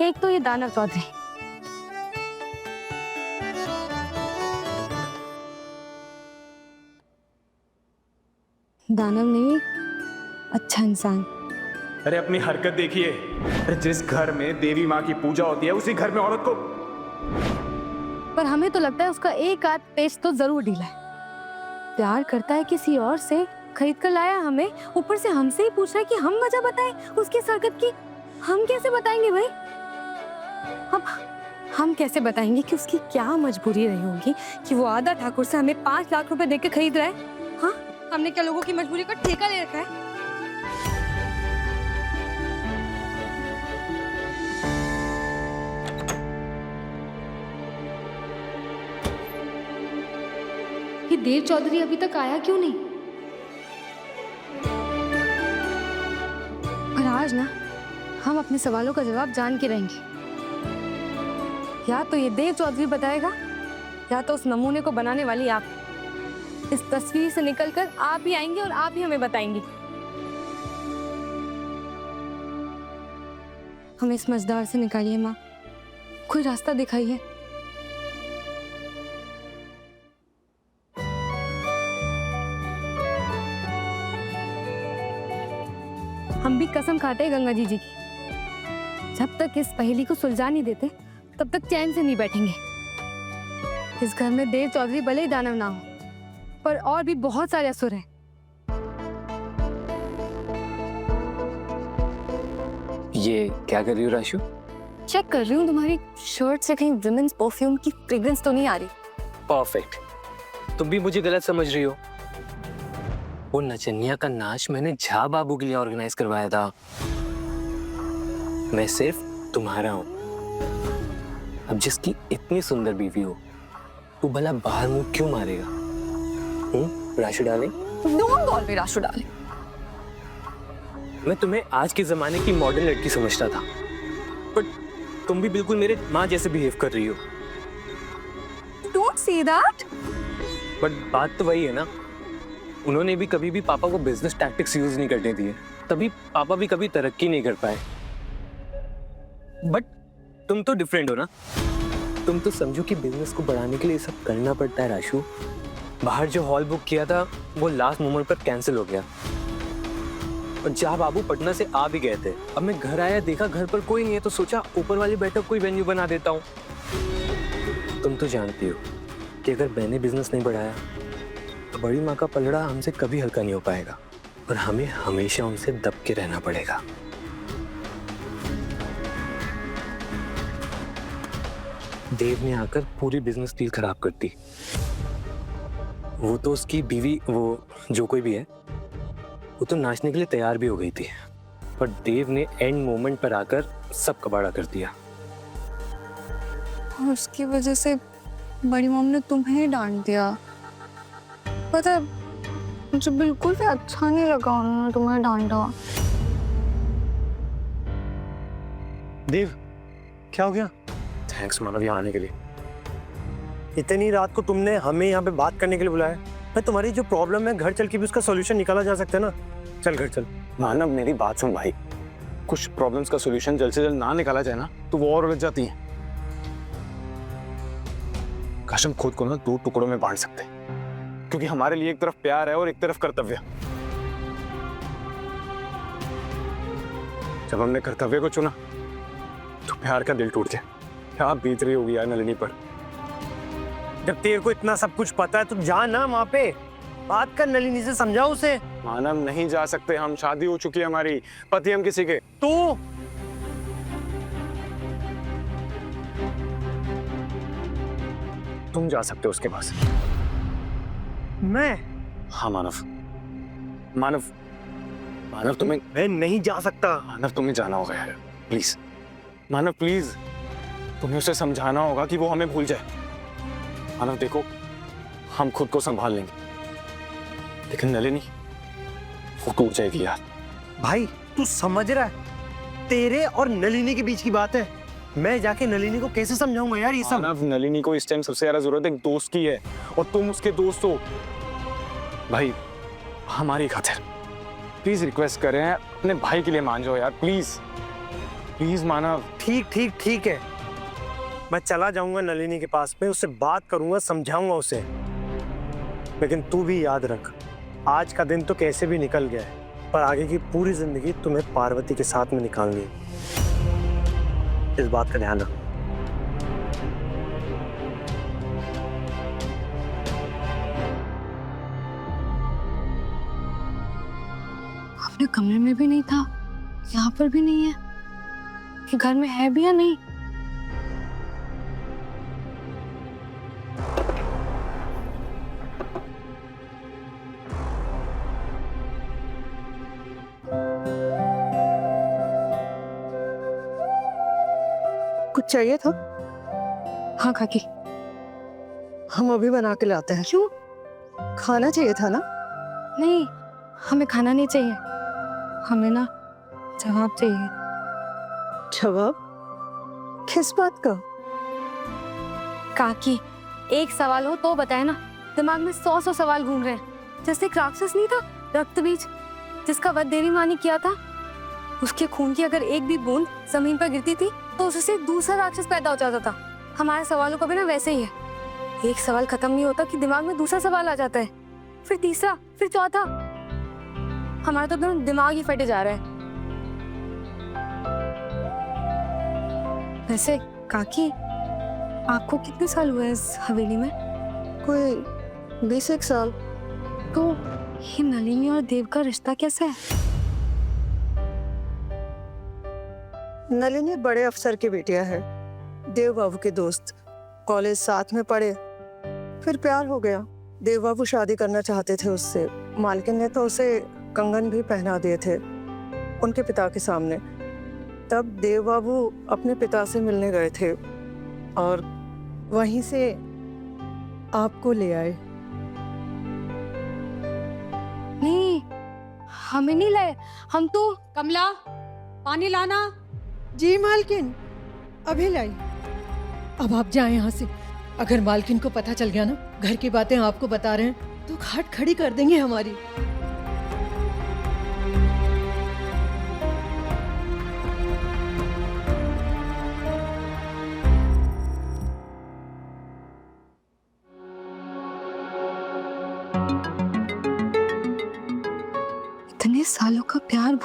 एक तो ये दानव चौधरी, दानव नहीं, अच्छा इंसान। अरे अपनी हरकत देखिए। अरे जिस घर में देवी माँ की पूजा होती है उसी घर में औरत को। पर हमें तो लगता है उसका एक आध पेच तो जरूर ढीला है। प्यार करता है किसी और से, खरीद कर लाया हमें, ऊपर से हमसे ही पूछ रहा है कि हम वजह बताएं उसकी हरकत की। हम कैसे बताएंगे भाई? हम कैसे बताएंगे कि उसकी क्या मजबूरी रही होगी कि वो आधा ठाकुर से हमें 5 लाख रुपए देकर खरीद रहा है? हाँ, हमने क्या लोगों की मजबूरी का ठेका ले रखा है? ये देव चौधरी अभी तक आया क्यों नहीं? पर आज ना हम अपने सवालों का जवाब जान के रहेंगे। या तो ये देव चौधरी बताएगा, या तो उस नमूने को बनाने वाली आप। इस तस्वीर से निकलकर आप ही आएंगे और आप ही हमें बताएंगे। हमें इस मझधार से निकालिए माँ, कोई रास्ता दिखाइए। हम भी कसम खाते हैं गंगा जी की, जब तक इस पहेली को सुलझा नहीं देते तब तक चैन से नहीं बैठेंगे। इस घर में देव चौधरी भले ही दानव ना हो, पर और भी बहुत सारे असुर हैं। ये क्या कर रही हो राशु? चेक कर रही हूँ तुम्हारी शर्ट से कहीं विमेन्स परफ्यूम की फ्रेग्रेंस तो नहीं आ रही। परफेक्ट। तुम भी मुझे गलत समझ रही हो। वो नचनिया का नाच मैंने झा बाबू के लिए ऑर्गेनाइज करवाया था। मैं सिर्फ तुम्हारा हूँ। अब जिसकी इतनी सुंदर बीवी हो, तू भला बाहर मुंह क्यों मारेगा? Rashu darling? Don't call me Rashu darling. मैं तुम्हें आज के जमाने की मॉडर्न लड़की समझता था, बट तुम भी बिल्कुल मेरे माँ जैसे बिहेव कर रही हो। Don't say that. बट बात तो वही है ना, उन्होंने भी कभी भी पापा को बिजनेस टैक्टिक्स यूज नहीं करने दिए। तभी पापा भी कभी तरक्की नहीं कर पाए। बट तुम तो डिफरेंट हो ना, तुम तो समझो कि बिजनेस को बढ़ाने के लिए सब करना पड़ता है राशु। बाहर जो हॉल बुक किया था वो लास्ट मोमेंट पर कैंसिल हो गया, और जहाँ बाबू पटना से आ भी गए थे। अब मैं घर आया, देखा घर पर कोई नहीं है, तो सोचा ऊपर वाली बैठक कोई वेन्यू बना देता हूँ। तुम तो जानती हो कि अगर मैंने बिजनेस नहीं बढ़ाया तो बड़ी माँ का पलड़ा हमसे कभी हल्का नहीं हो पाएगा, और हमें हमेशा उनसे दब के रहना पड़ेगा। देव ने आकर पूरी बिजनेस डील खराब कर दी। वो तो उसकी बीवी, वो जो कोई भी है, वो तो नाचने के लिए तैयार भी हो गई थी, पर देव ने एंड मोमेंट पर आकर सब कबाड़ा कर दिया। और उसकी वजह से बड़ी मॉम ने तुम्हें ही डांट दिया। पता है, मुझे बिल्कुल भी अच्छा नहीं लगा उन्होंने तुम्हें डांटा। देव, क्या हो गया? थैंक्स मानव यहाँ आने के लिए। इतनी रात को तुमने हमें यहाँ पे बात करने के लिए बुलाया? मैं तुम्हारी जो प्रॉब्लम है घर चल के भी उसका सॉल्यूशन निकाला जा सकता है ना। चल घर चल। मानव मेरी बात सुन भाई, कुछ प्रॉब्लम्स का सॉल्यूशन जल्द से जल्द ना निकाला जाए ना तो वो और उलझ जाती हैं। काश हम खुद को ना 2 टुकड़ों में बांट सकते हैं, क्योंकि हमारे लिए एक तरफ प्यार है और एक तरफ कर्तव्य। जब हमने कर्तव्य को चुना तो प्यार का दिल टूट गया। क्या बीत रही होगी यार नलिनी पर। जब तेरे को इतना सब कुछ पता है तो जा ना वहाँ पे, बात कर नलिनी से, समझाओ उसे। मानव नहीं जा सकते हम, शादी हो चुकी है हमारी, पति हम किसी के। तू तुम जा सकते हो उसके पास। मैं? हाँ मानव, मानव, मानव तुम्हें। मैं नहीं जा सकता। मानव तुम्हें जाना होगा यार, प्लीज मानव, प्लीज तुम्हें उसे समझाना होगा कि वो हमें भूल जाए। मानव देखो, हम खुद को संभाल लेंगे, लेकिन नलिनी वो टूट जाएगी यार। भाई तू समझ रहा है, तेरे और नलिनी के बीच की बात है। मैं जाके नलिनी को कैसे समझाऊंगा यार ये सब? मानव, नलिनी को इस टाइम सबसे ज्यादा जरूरत एक दोस्त की है, और तुम उसके दोस्त हो। भाई हमारी खातिर प्लीज रिक्वेस्ट कर रहे हैं, अपने भाई के लिए मान जाओ यार, प्लीज प्लीज मानव। ठीक ठीक ठीक है, मैं चला जाऊंगा नलिनी के पास में, उससे बात करूंगा, समझाऊंगा उसे। लेकिन तू भी याद रख, आज का दिन तो कैसे भी निकल गया है, पर आगे की पूरी जिंदगी तुम्हें पार्वती के साथ में निकालनी है। इस बात का ध्यान रख। अपने कमरे में भी नहीं था, यहाँ पर भी नहीं है, कि घर में है भी या नहीं। कुछ चाहिए था? हाँ काकी। हम अभी बना के लाते हैं। क्यों? खाना चाहिए था ना? नहीं, हमें खाना नहीं चाहिए, हमें ना जवाब चाहिए। जवाब? किस बात का? काकी, एक सवाल हो तो बताए ना, दिमाग में 100 सवाल घूम रहे हैं। जैसे एक राक्षस नहीं था, रक्तबीज, जिसका वध देवी माँ ने किया था। उसके खून की अगर एक भी बूंद जमीन पर गिरती थी तो उससे दूसरा राक्षस पैदा हो जाता था। हमारे सवालों का भी ना वैसे ही है, एक सवाल खत्म नहीं होता कि दिमाग में दूसरा सवाल आ जाता है, फिर तीसरा, फिर चौथा। हमारा तो दोनों दिमाग ही फटे जा रहा है। वैसे काकी, आपको कितने साल हुए इस हवेली में? कोई 20 साल। तो ये नलिनी और देव का रिश्ता कैसा है? नलिनी बड़े अफसर की बेटियां है, देव बाबू के दोस्त, कॉलेज साथ में पढ़े, फिर प्यार हो गया। देव बाबू शादी करना चाहते थे उससे, मालकिन ने तो उसे कंगन भी पहना दिए थे उनके पिता के सामने। तब देव बाबू अपने पिता से मिलने गए थे और वहीं से आपको ले आए। नहीं, हमें नहीं लाए, हम तो। कमला, पानी लाना। जी मालकिन, अभी लाई। अब आप जाएं यहाँ से। अगर मालकिन को पता चल गया ना घर की बातें आपको बता रहे हैं तो घाट खड़ी कर देंगे हमारी।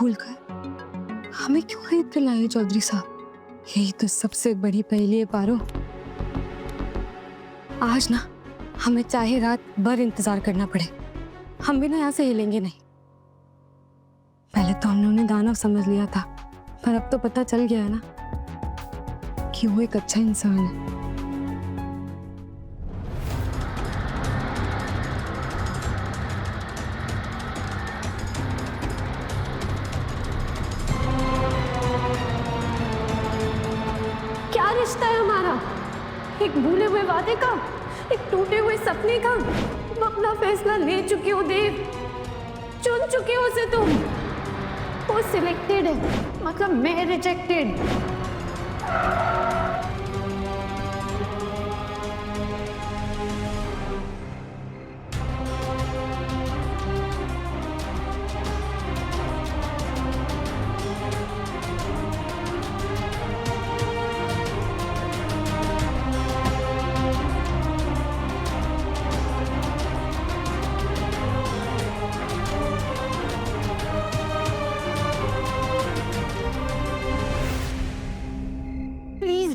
भूल गए? हमें क्यों खरीद कर लाए चौधरी साहब? यही तो सबसे बड़ी पहेली है पारो। आज ना हमें चाहे रात भर इंतजार करना पड़े, हम भी ना यहाँ से हिलेंगे नहीं। पहले तो हमने उन्हें दानव समझ लिया था, पर अब तो पता चल गया है ना कि वो एक अच्छा इंसान है। क्या रिश्ता है हमारा? एक भूले हुए वादे का, एक टूटे हुए सपने का। तुम अपना फैसला ले चुके हो देव, चुन चुके हो उसे तुम। वो सिलेक्टेड है, मतलब मैं रिजेक्टेड।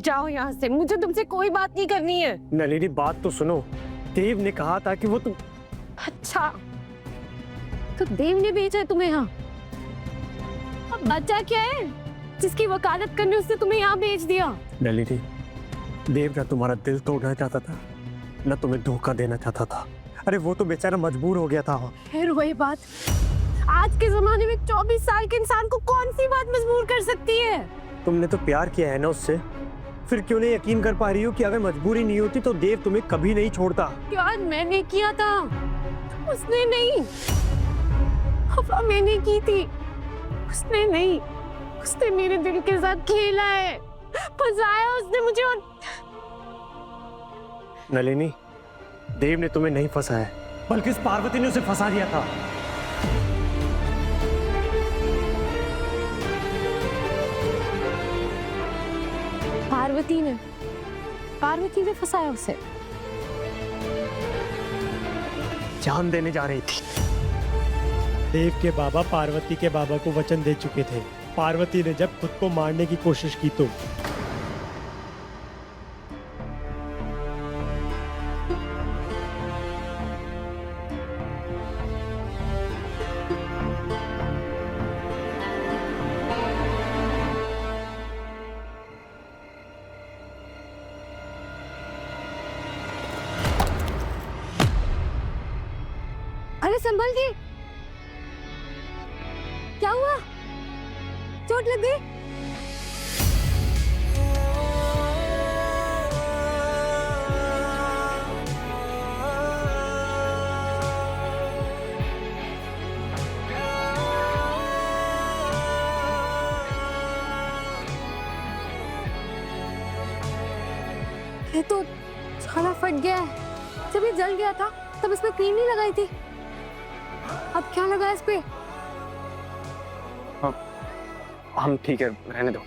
जाओ यहाँ से, मुझे तुमसे कोई बात नहीं करनी है। नलिनी बात तो सुनो, देव ने कहा था कि वो तुम। अच्छा, तो देव ने भेजा है तुम्हें यहाँ? अब बचा क्या है जिसकी वकालत करने उसने तुम्हें यहाँ भेज दिया? नलिनी, देव ना तुम्हारा दिल तोड़ना चाहता था, न तुम्हें धोखा देना चाहता था। अरे वो तो बेचारा मजबूर हो गया था। फिर वही बात, आज के जमाने में 24 साल के इंसान को कौन सी बात मजबूर कर सकती है? तुमने तो प्यार किया है ना उससे, फिर क्यों नहीं यकीन कर पा रही हो कि अगर मजबूरी नहीं होती तो देव तुम्हें कभी नहीं छोड़ता? प्यार मैंने किया था, उसने नहीं। वफा मैंने की थी, उसने नहीं। उसने मेरे दिल के साथ खेला है, फंसाया उसने मुझे। और नलिनी, देव ने तुम्हें नहीं फंसाया, बल्कि इस पार्वती ने उसे फंसा दिया था। पार्वती ने फंसाया उसे। जान देने जा रही थी। देव के बाबा पार्वती के बाबा को वचन दे चुके थे। पार्वती ने जब खुद को मारने की कोशिश की तो अरे संभल के, क्या हुआ? चोट लग गई? ये तो छाला फट गया है। जब ये जल गया था तब इसमें क्रीम नहीं लगाई थी, अब क्या लगा इस पे? हम ठीक है, रहने दो।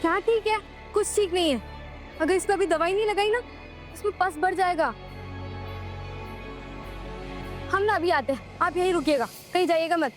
क्या ठीक है? कुछ ठीक नहीं है। अगर इस पे अभी दवाई नहीं लगाई ना, इसमें पस बढ़ जाएगा। हम ना अभी आते हैं, आप यहीं रुकिएगा, कहीं जाइएगा मत।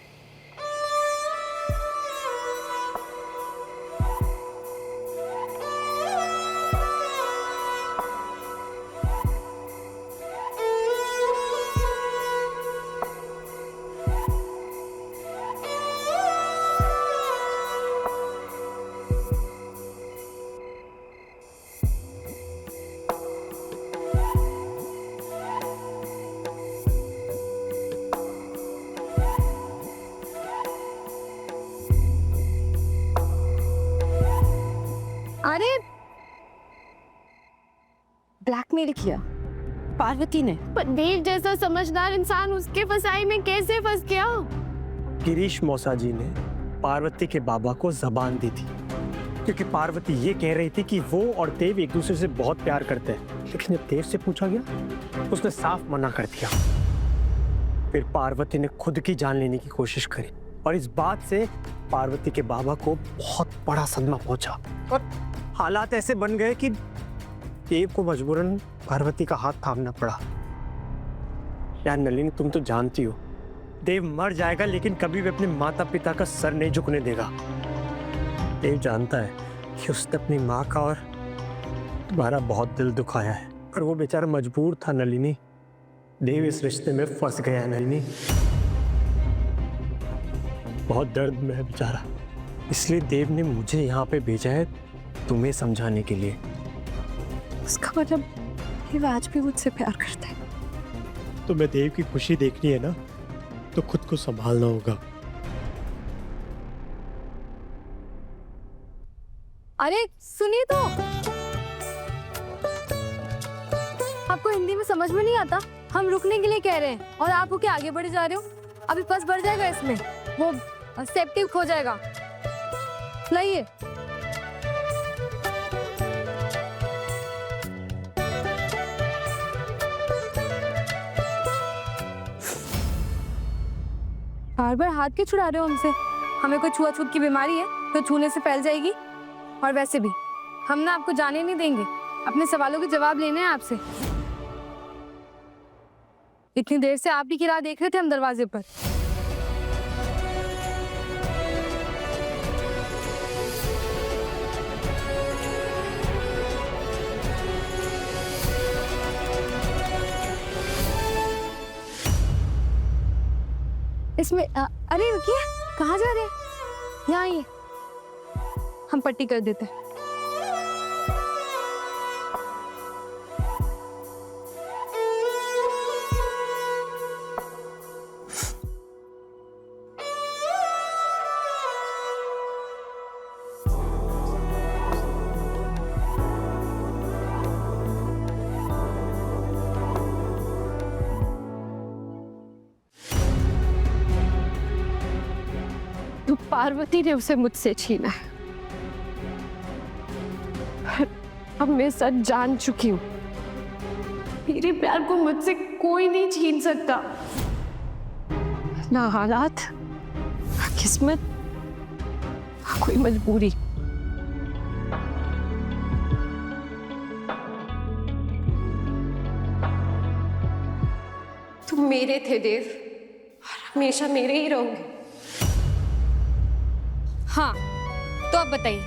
अरे ब्लैकमेल किया पार्वती ने, पर देव जैसा समझदार इंसान उसके फसाई में कैसे फंस गया? गिरीश मौसा जी ने पार्वती के बाबा को जबान दी थी, क्योंकि पार्वती ये कह रही थी कि वो और देव एक दूसरे से बहुत प्यार करते हैं। लेकिन जब देव से पूछा गया, उसने साफ मना कर दिया। फिर पार्वती ने खुद की जान लेने की कोशिश करी, और इस बात से पार्वती के बाबा को बहुत बड़ा सदमा पहुंचा, और हालात ऐसे बन गए कि देव को मजबूरन पार्वती का हाथ थामना पड़ा। यार नलिनी, तुम तो जानती हो देव मर जाएगा लेकिन कभी भी अपने माता पिता का सर नहीं झुकने देगा। देव जानता है कि उसने अपनी माँ का और तुम्हारा बहुत दिल दुखाया है, पर वो बेचारा मजबूर था नलिनी। देव इस रिश्ते में फंस गया है नलिनी, बहुत दर्द में है बेचारा। इसलिए देव ने मुझे यहाँ पे भेजा है तुम्हें समझाने के लिए। उसका मतलब देव आज भी मुझसे प्यार करता है। तुम्हें देव की खुशी देखनी है ना, तो खुद को संभालना होगा। अरे सुनिए तो, आपको हिंदी में समझ में नहीं आता? हम रुकने के लिए कह रहे हैं और आप होके आगे बढ़े जा रहे हो। अभी बस बढ़ जाएगा, इसमें वो सेफ्टी खो जाएगा। लाइए। बार बार हाथ क्यों छुड़ा रहे हो हमसे? हमें कोई छुआछूत की बीमारी है तो छूने से फैल जाएगी। और वैसे भी हम ना आपको जाने नहीं देंगे, अपने सवालों के जवाब लेने हैं आपसे। इतनी देर से आप ही की राह देख रहे थे हम दरवाजे पर। इसमें अरे रुकिए, कहाँ जा रहे हैं? यहाँ आइए, हम पट्टी कर देते हैं। तो पार्वती ने उसे मुझसे छीना है, अब मैं सच जान चुकी हूँ। मेरे प्यार को मुझसे कोई नहीं छीन सकता, ना हालात, ना किस्मत, ना कोई मजबूरी। तुम मेरे थे देव और हमेशा मेरे ही रहोगे। हाँ, तो अब बताइए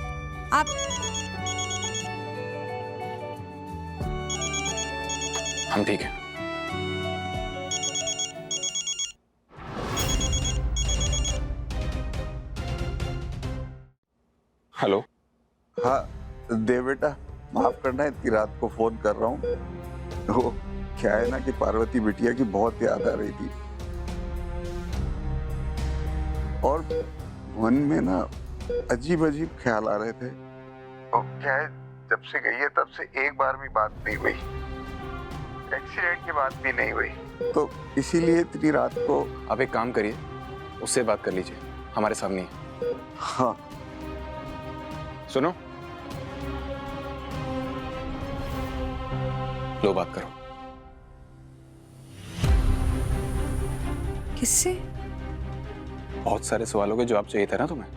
आप। हम ठीक हैं। हेलो। हाँ देव बेटा, माफ करना इतनी रात को फोन कर रहा हूँ। तो क्या है ना कि पार्वती बिटिया की बहुत याद आ रही थी और मन में ना अजीब अजीब ख्याल आ रहे थे। तो क्या है, जब से गई है तब से एक बार भी बात नहीं हुई, एक्सीडेंट की बात भी नहीं हुई, तो इसीलिए इतनी रात को। आप एक काम करिए, उससे बात कर लीजिए, हमारे सामने ही। हाँ सुनो, लो बात करो। किससे? बहुत सारे सवालों के जवाब चाहिए था ना तुम्हें,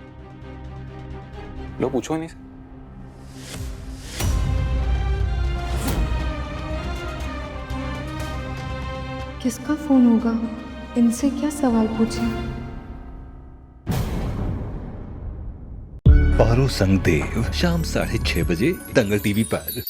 लो पूछो इन्हीं से। किसका फोन होगा? इनसे क्या सवाल पूछे? पारो संग देव शाम 6:30 बजे दंगल टीवी पर।